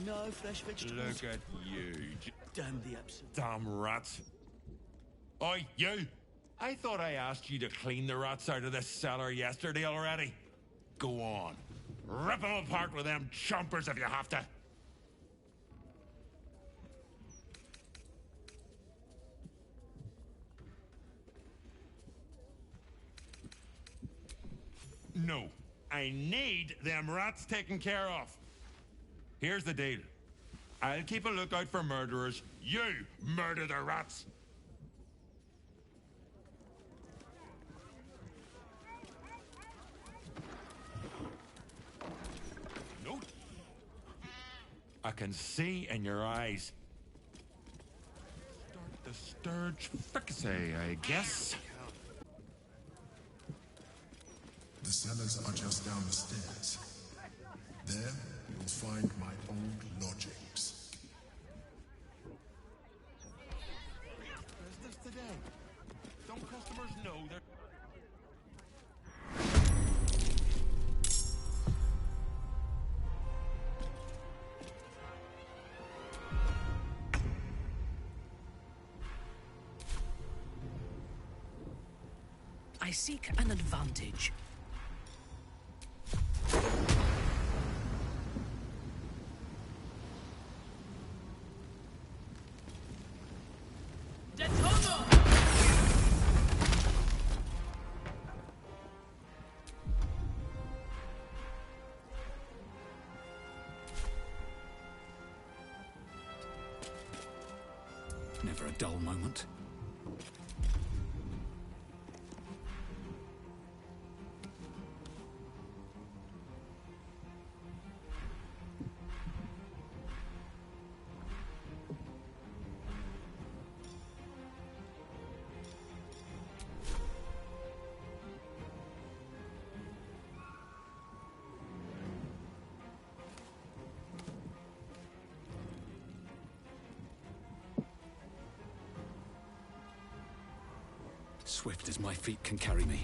No fresh vegetables. Look at you. Damn the absent. Damn rats. Oi, you! I thought I asked you to clean the rats out of this cellar yesterday already. Go on. Rip them apart with them chompers if you have to. No. I need them rats taken care of. Here's the deal. I'll keep a lookout for murderers. You murder the rats. I can see in your eyes. Start the sturge fricassee, I guess. The cellars are just down the stairs. There, you'll find my old lodgings. Business today. Don't customers know they're... I seek an advantage. Never a dull moment. Swift as my feet can carry me.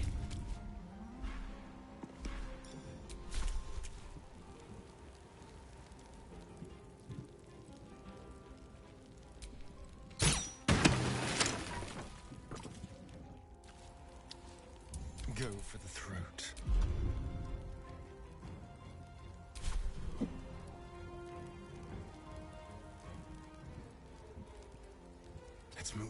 Go for the throat. Let's move.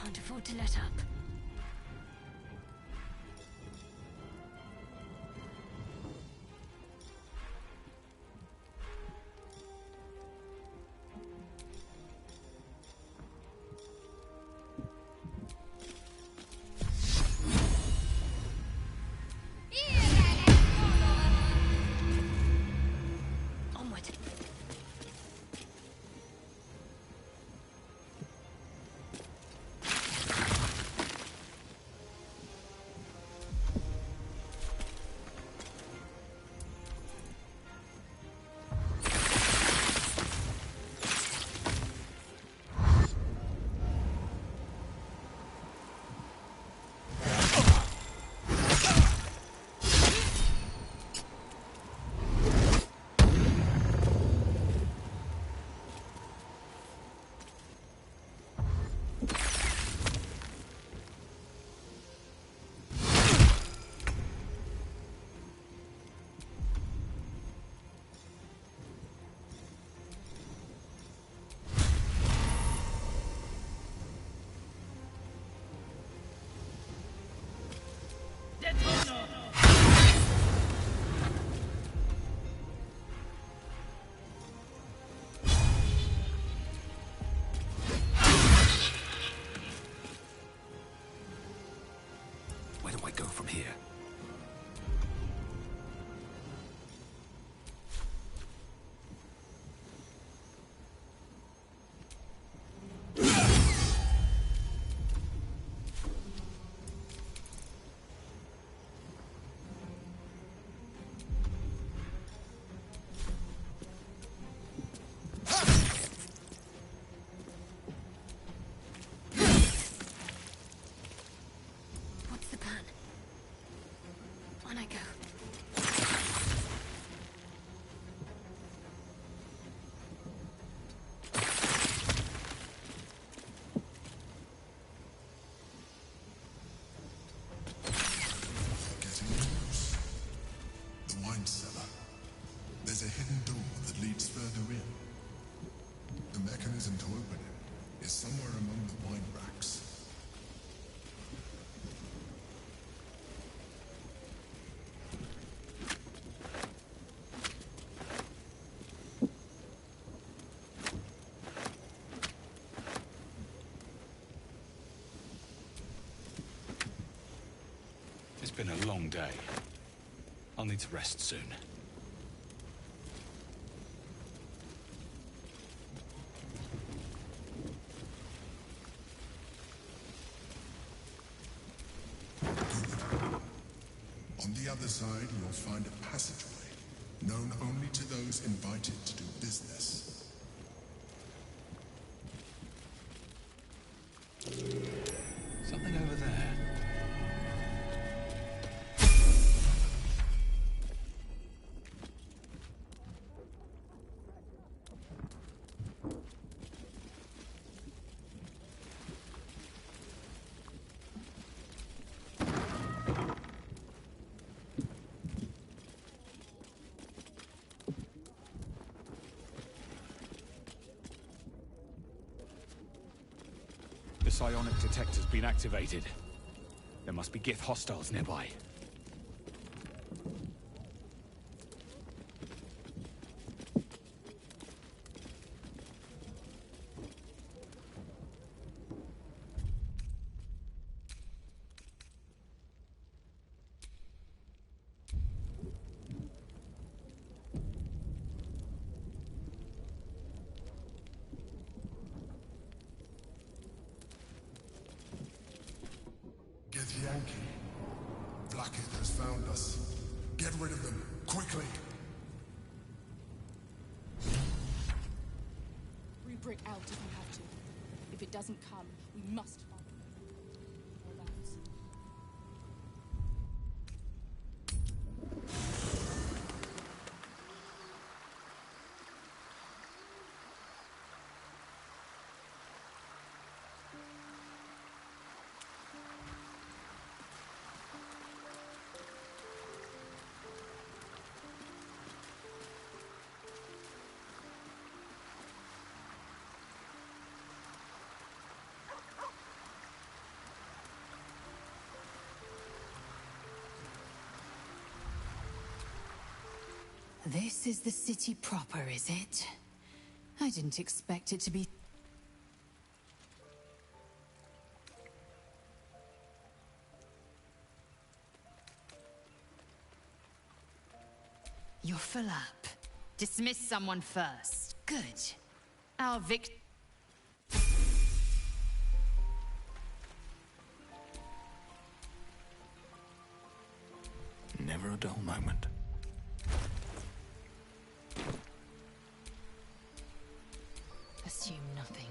Can't afford to let up. Onward. There's a hidden door that leads further in. The mechanism to open it is somewhere among the wine racks. It's been a long day. I'll need to rest soon. On the other side, you'll find a passageway, known only to those invited to do business. Something over there. The psionic detector's been activated. There must be Gith hostiles nearby. Yankee. Blackheath has found us. Get rid of them, quickly! Re-brick out if you have to. If it doesn't come, we must find it. Whereabouts? This is the city proper, is it? I didn't expect it to be... You're full up. Dismiss someone first. Good. Our vict... Never a dull moment. Assume nothing.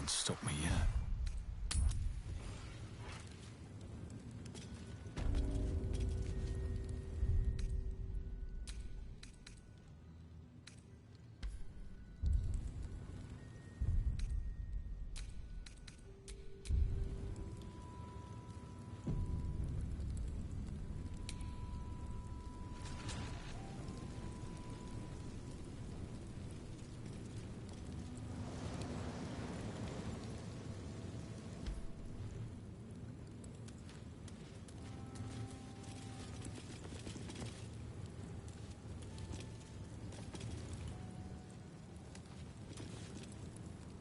can't stop me yet.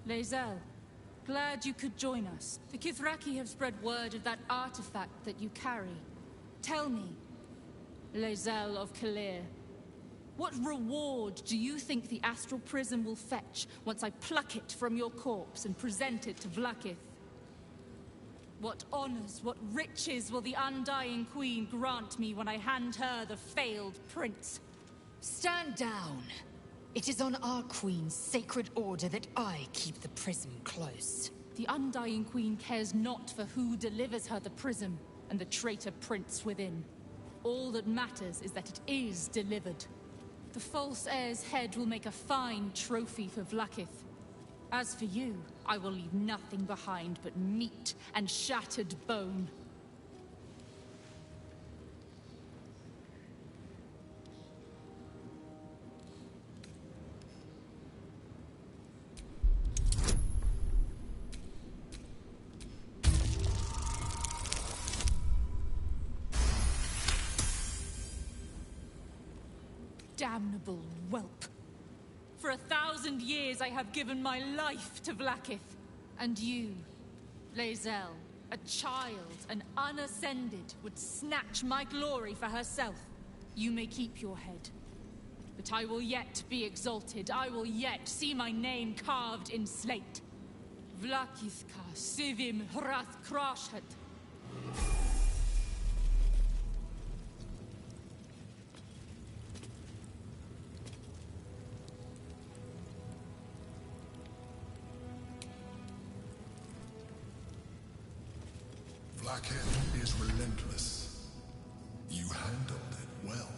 Lae'zel, glad you could join us. The Kithraki have spread word of that artifact that you carry. Tell me, Lae'zel of Kalir, what reward do you think the astral prism will fetch once I pluck it from your corpse and present it to Vlaakith? What honors, what riches will the Undying Queen grant me when I hand her the failed prince? Stand down. It is on our Queen's sacred order that I keep the prism close. The Undying Queen cares not for who delivers her the prism and the traitor prince within. All that matters is that it is delivered. The false heir's head will make a fine trophy for Vlaakith. As for you, I will leave nothing behind but meat and shattered bone. Damnable whelp. For 1,000 years I have given my life to Vlaakith. And you, Lae'zel, a child, an unascended, would snatch my glory for herself. You may keep your head. But I will yet be exalted. I will yet see my name carved in slate. Vlaakithka sivim hrath krashet. Vlaakith is relentless. You handled it well.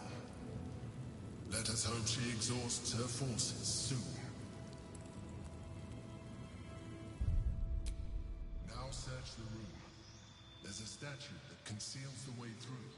Let us hope she exhausts her forces soon. Now search the room. There's a statue that conceals the way through.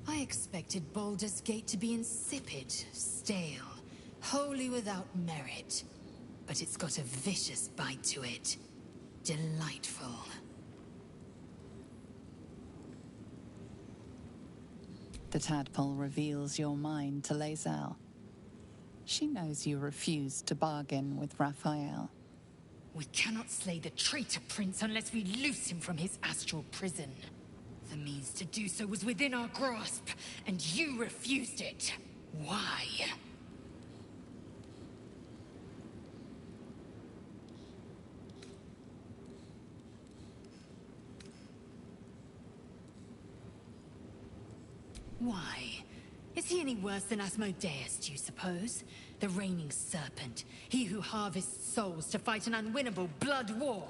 I expected Baldur's Gate to be insipid, stale, wholly without merit. But it's got a vicious bite to it. Delightful. The tadpole reveals your mind to Lae'zel. She knows you refused to bargain with Raphael. We cannot slay the traitor prince unless we loose him from his astral prison. The means to do so was within our grasp, and you refused it. Why? Why? Is he any worse than Asmodeus, do you suppose? The reigning serpent, he who harvests souls to fight an unwinnable blood war.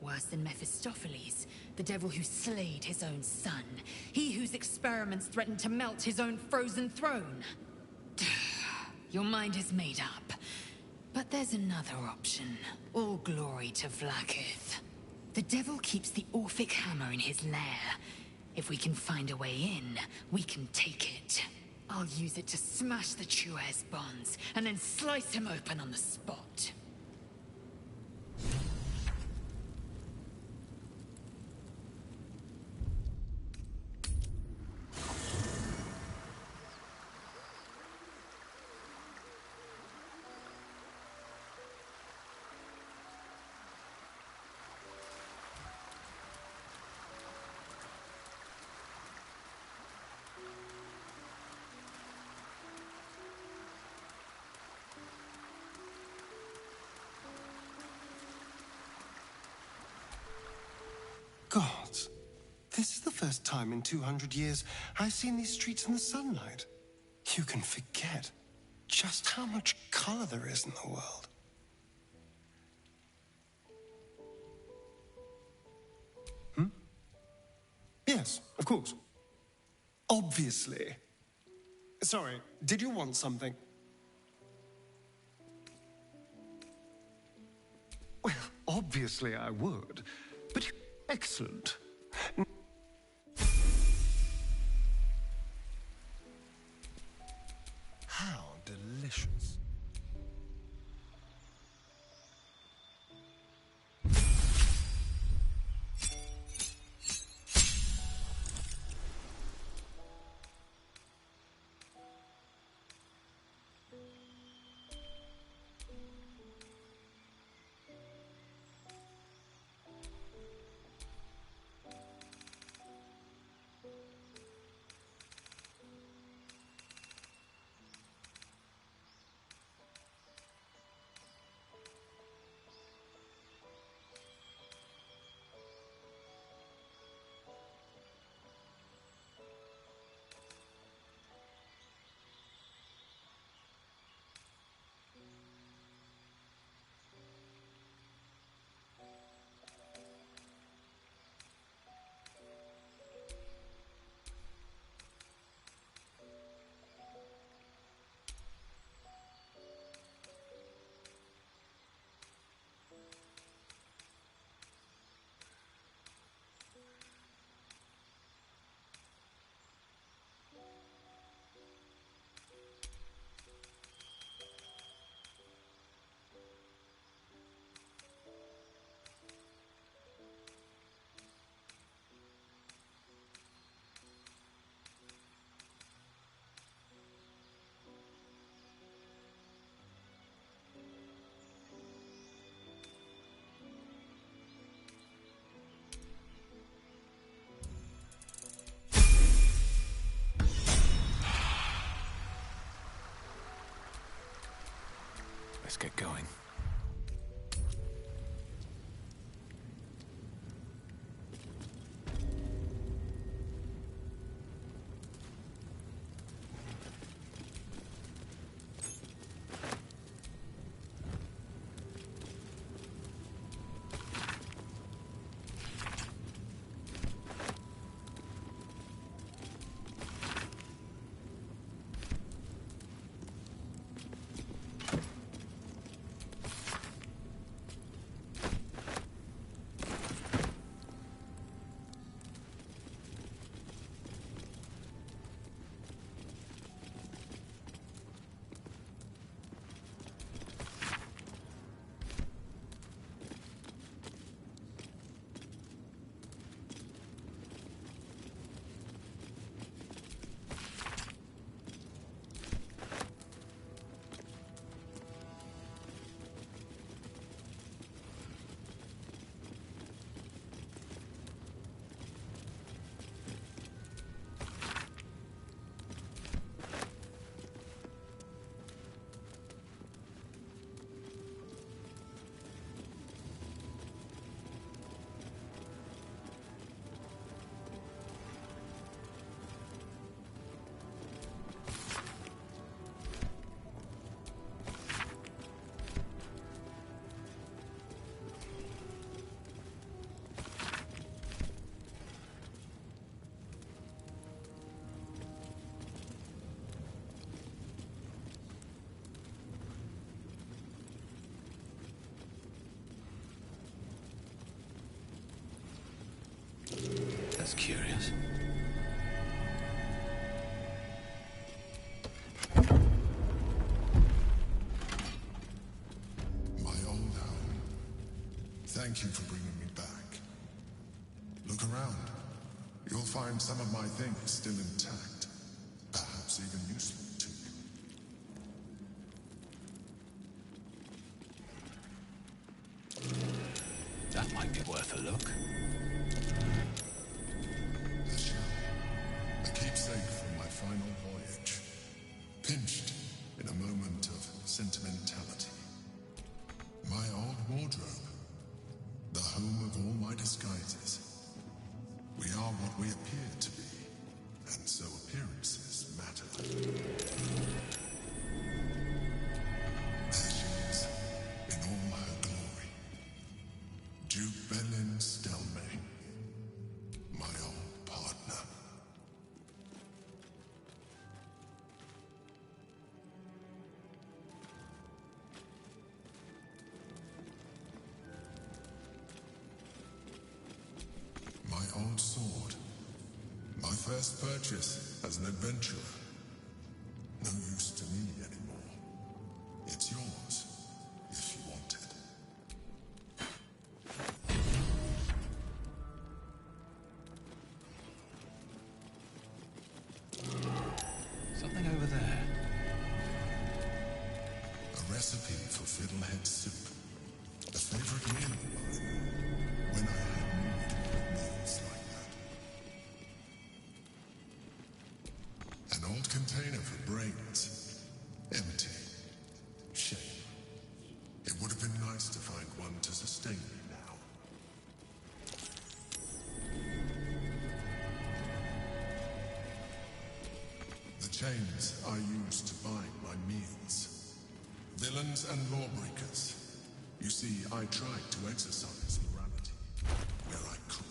Worse than Mephistopheles, the devil who slayed his own son. He whose experiments threatened to melt his own frozen throne. Your mind is made up. But there's another option. All glory to Vlaakith. The devil keeps the Orphic hammer in his lair. If we can find a way in, we can take it. I'll use it to smash the Chua's bonds, and then slice him open on the spot. Gods, this is the first time in 200 years I've seen these streets in the sunlight. You can forget just how much color there is in the world. Yes, of course. Obviously. Sorry, did you want something? Well, obviously I would, but excellent. How delicious. Let's get going. thank you for bringing me back. Look around. You'll find some of my things still intact. Perhaps even useful to you. That might be worth a look. The shell. A keepsake from my final voyage. Pinched in a moment of sentimentality. My old wardrobe. The home of all my disguises. We are what we appear to be, and so appearances matter. There she is, in all her glory. Duke Belin Stelmane, my old partner. My old sword. My first purchase as an adventurer. No use to me anymore. It's yours, if you want it. Something over there. A recipe for fiddlehead soup. A favorite meal of mine. When I had mood meals like that. An old container for brains. Empty. Shame. It would have been nice to find one to sustain me now. The chains I use to bind my meals. Villains and lawbreakers. You see, I tried to exercise morality where I could.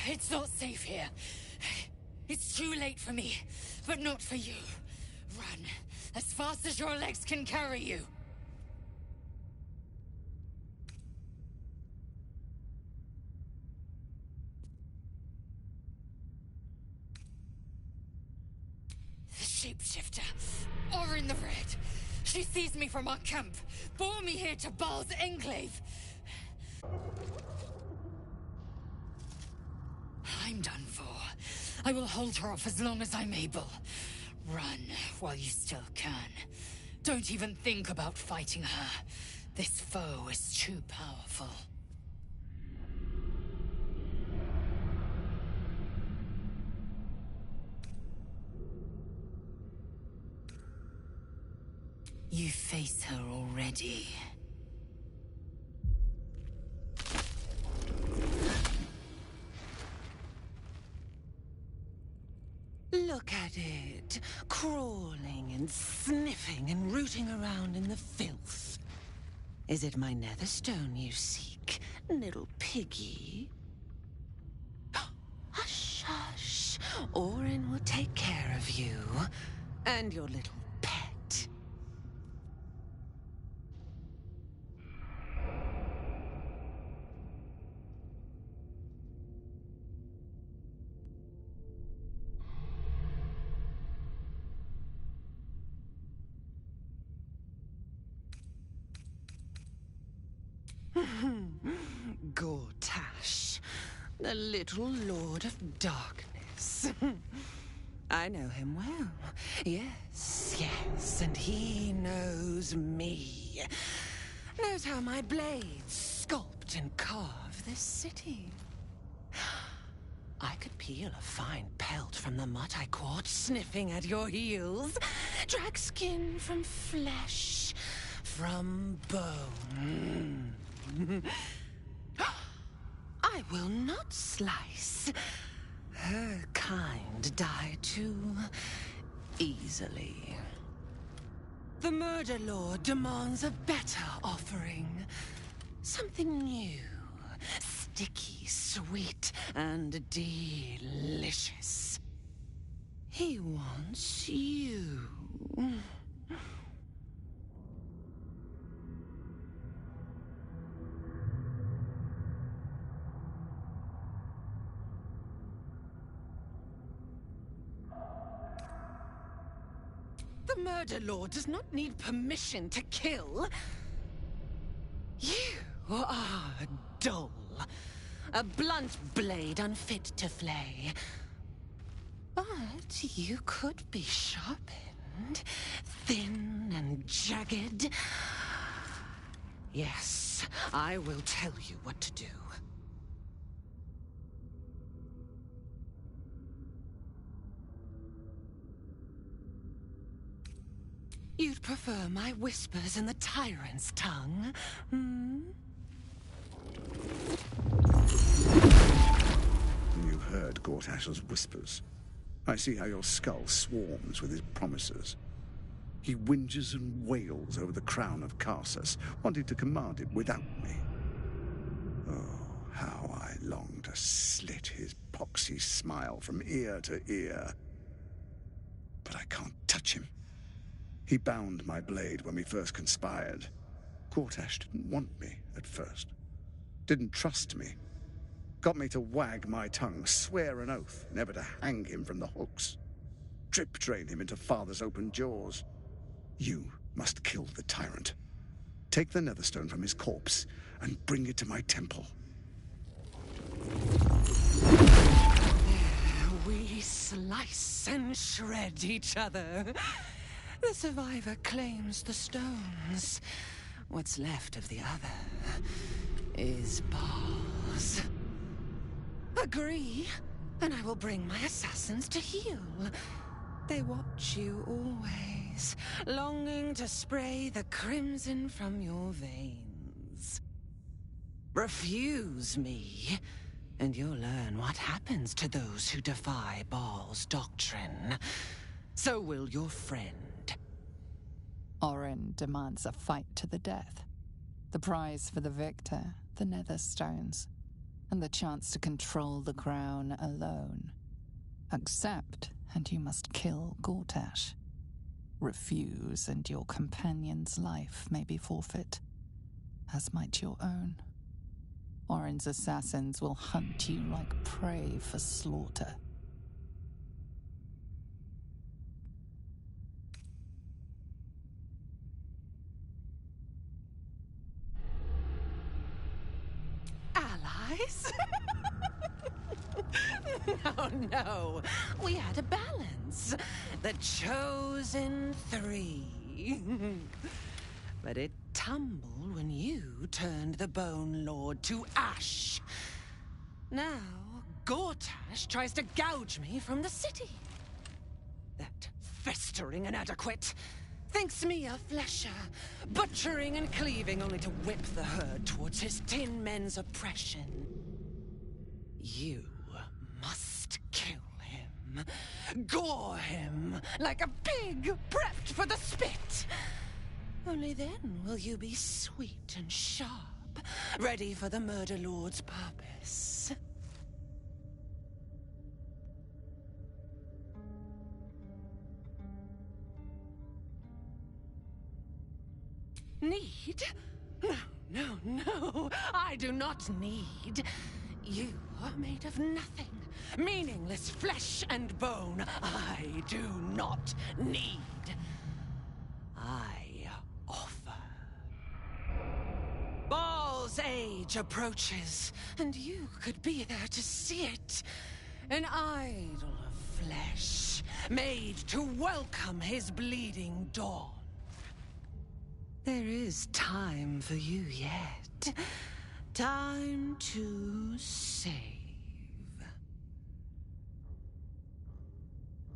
It's not safe here. It's too late for me, but not for you. Run, as fast as your legs can carry you. The shapeshifter, or in the red. She sees me from our camp, bore me here to Baal's enclave. I'm done for. I will hold her off as long as I'm able. Run while you still can. Don't even think about fighting her. This foe is too powerful. You face her already. Look at it, crawling and sniffing and rooting around in the filth. Is it my netherstone you seek, little piggy? Hush, hush. Orin will take care of you and your little pet. Gortash, the little Lord of Darkness. I know him well. Yes, yes, and he knows me. Knows how my blades sculpt and carve this city. I could peel a fine pelt from the mutt I caught sniffing at your heels, drag skin from flesh, from bone. I will not slice. Her kind die too easily. The Murder Lord demands a better offering. Something new, sticky, sweet, and delicious. He wants you. The Murder Lord does not need permission to kill. You are dull. A blunt blade unfit to flay. But you could be sharpened, thin and jagged. Yes, I will tell you what to do. You'd prefer my whispers in the tyrant's tongue, hmm? You heard Gortash's whispers. I see how your skull swarms with his promises. He whinges and wails over the crown of Karsus, wanting to command it without me. Oh, how I long to slit his poxy smile from ear to ear. But I can't touch him. He bound my blade when we first conspired. Gortash didn't want me at first. Didn't trust me. Got me to wag my tongue, swear an oath never to hang him from the hooks. Drip drain him into father's open jaws. You must kill the tyrant. Take the netherstone from his corpse and bring it to my temple. We slice and shred each other. The survivor claims the stones. What's left of the other is bars. Agree, and I will bring my assassins to heal. They watch you always, longing to spray the crimson from your veins. Refuse me, and you'll learn what happens to those who defy Baal's doctrine. So will your friend. Orin demands a fight to the death. The prize for the victor, the Netherstones, and the chance to control the crown alone. Accept, and you must kill Gortash. Refuse, and your companion's life may be forfeit, as might your own. Orin's assassins will hunt you like prey for slaughter. Allies? No. We had a balance. The chosen three. But it tumbled when you turned the Bone Lord to ash. Now, Gortash tries to gouge me from the city. That festering inadequate thinks me a flesher, butchering and cleaving only to whip the herd towards his tin men's oppression. You must kill him. Gore him like a pig prepped for the spit. Only then will you be sweet and sharp, ready for the Murder Lord's purpose. Need? No. I do not need. You are made of nothing. Meaningless flesh and bone. I do not need. I offer. Baal's age approaches, and you could be there to see it. An idol of flesh, made to welcome his bleeding dawn. There is time for you yet. Time to save.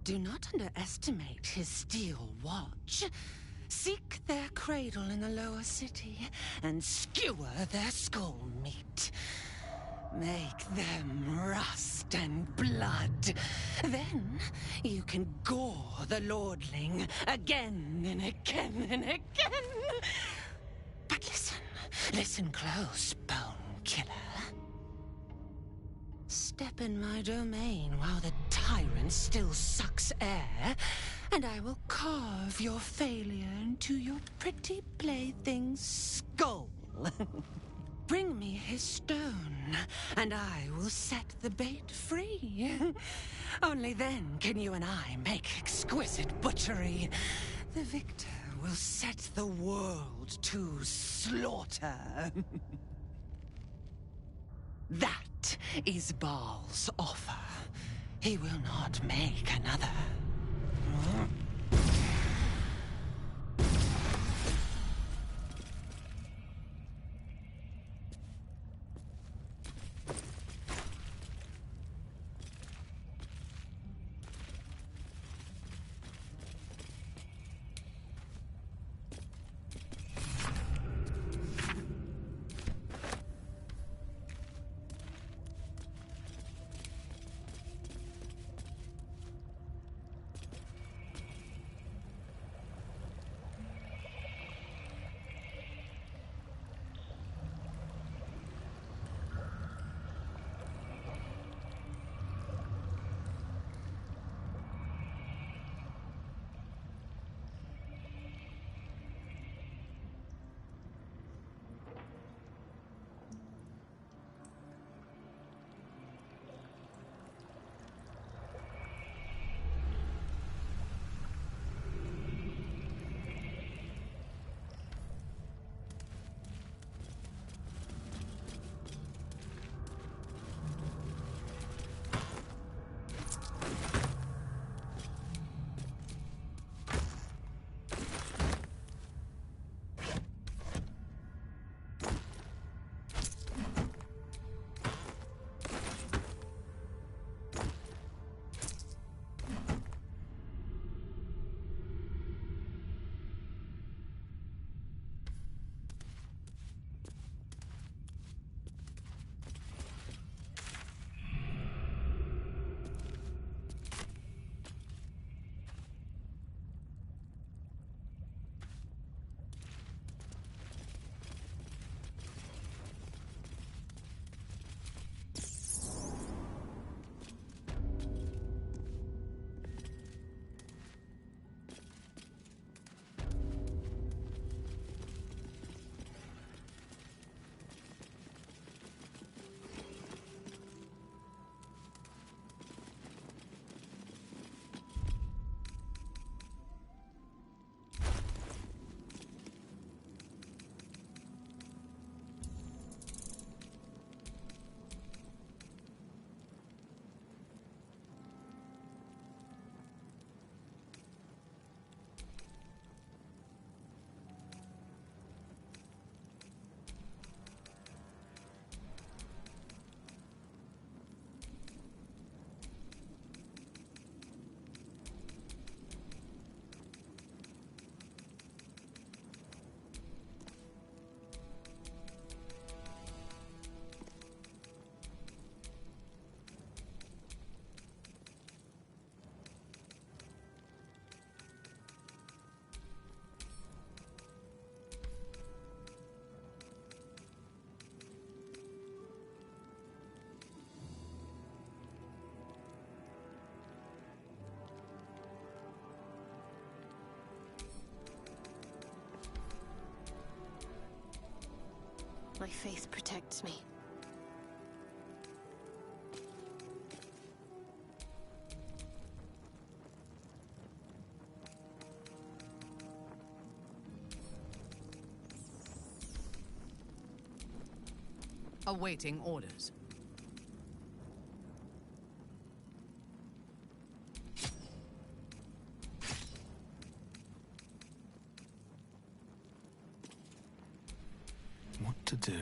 Do not underestimate his steel watch. Seek their cradle in the lower city and skewer their skull meat. Make them rust and blood. Then you can gore the lordling again and again and again. But listen close, Bone Killer. Step in my domain while the tyrant still sucks air, and I will carve your failure into your pretty plaything's skull. Bring me his stone, and I will set the bait free. Only then can you and I make exquisite butchery. The victor will set the world to slaughter. That is Baal's offer. He will not make another. My faith protects me. Awaiting orders. What to do?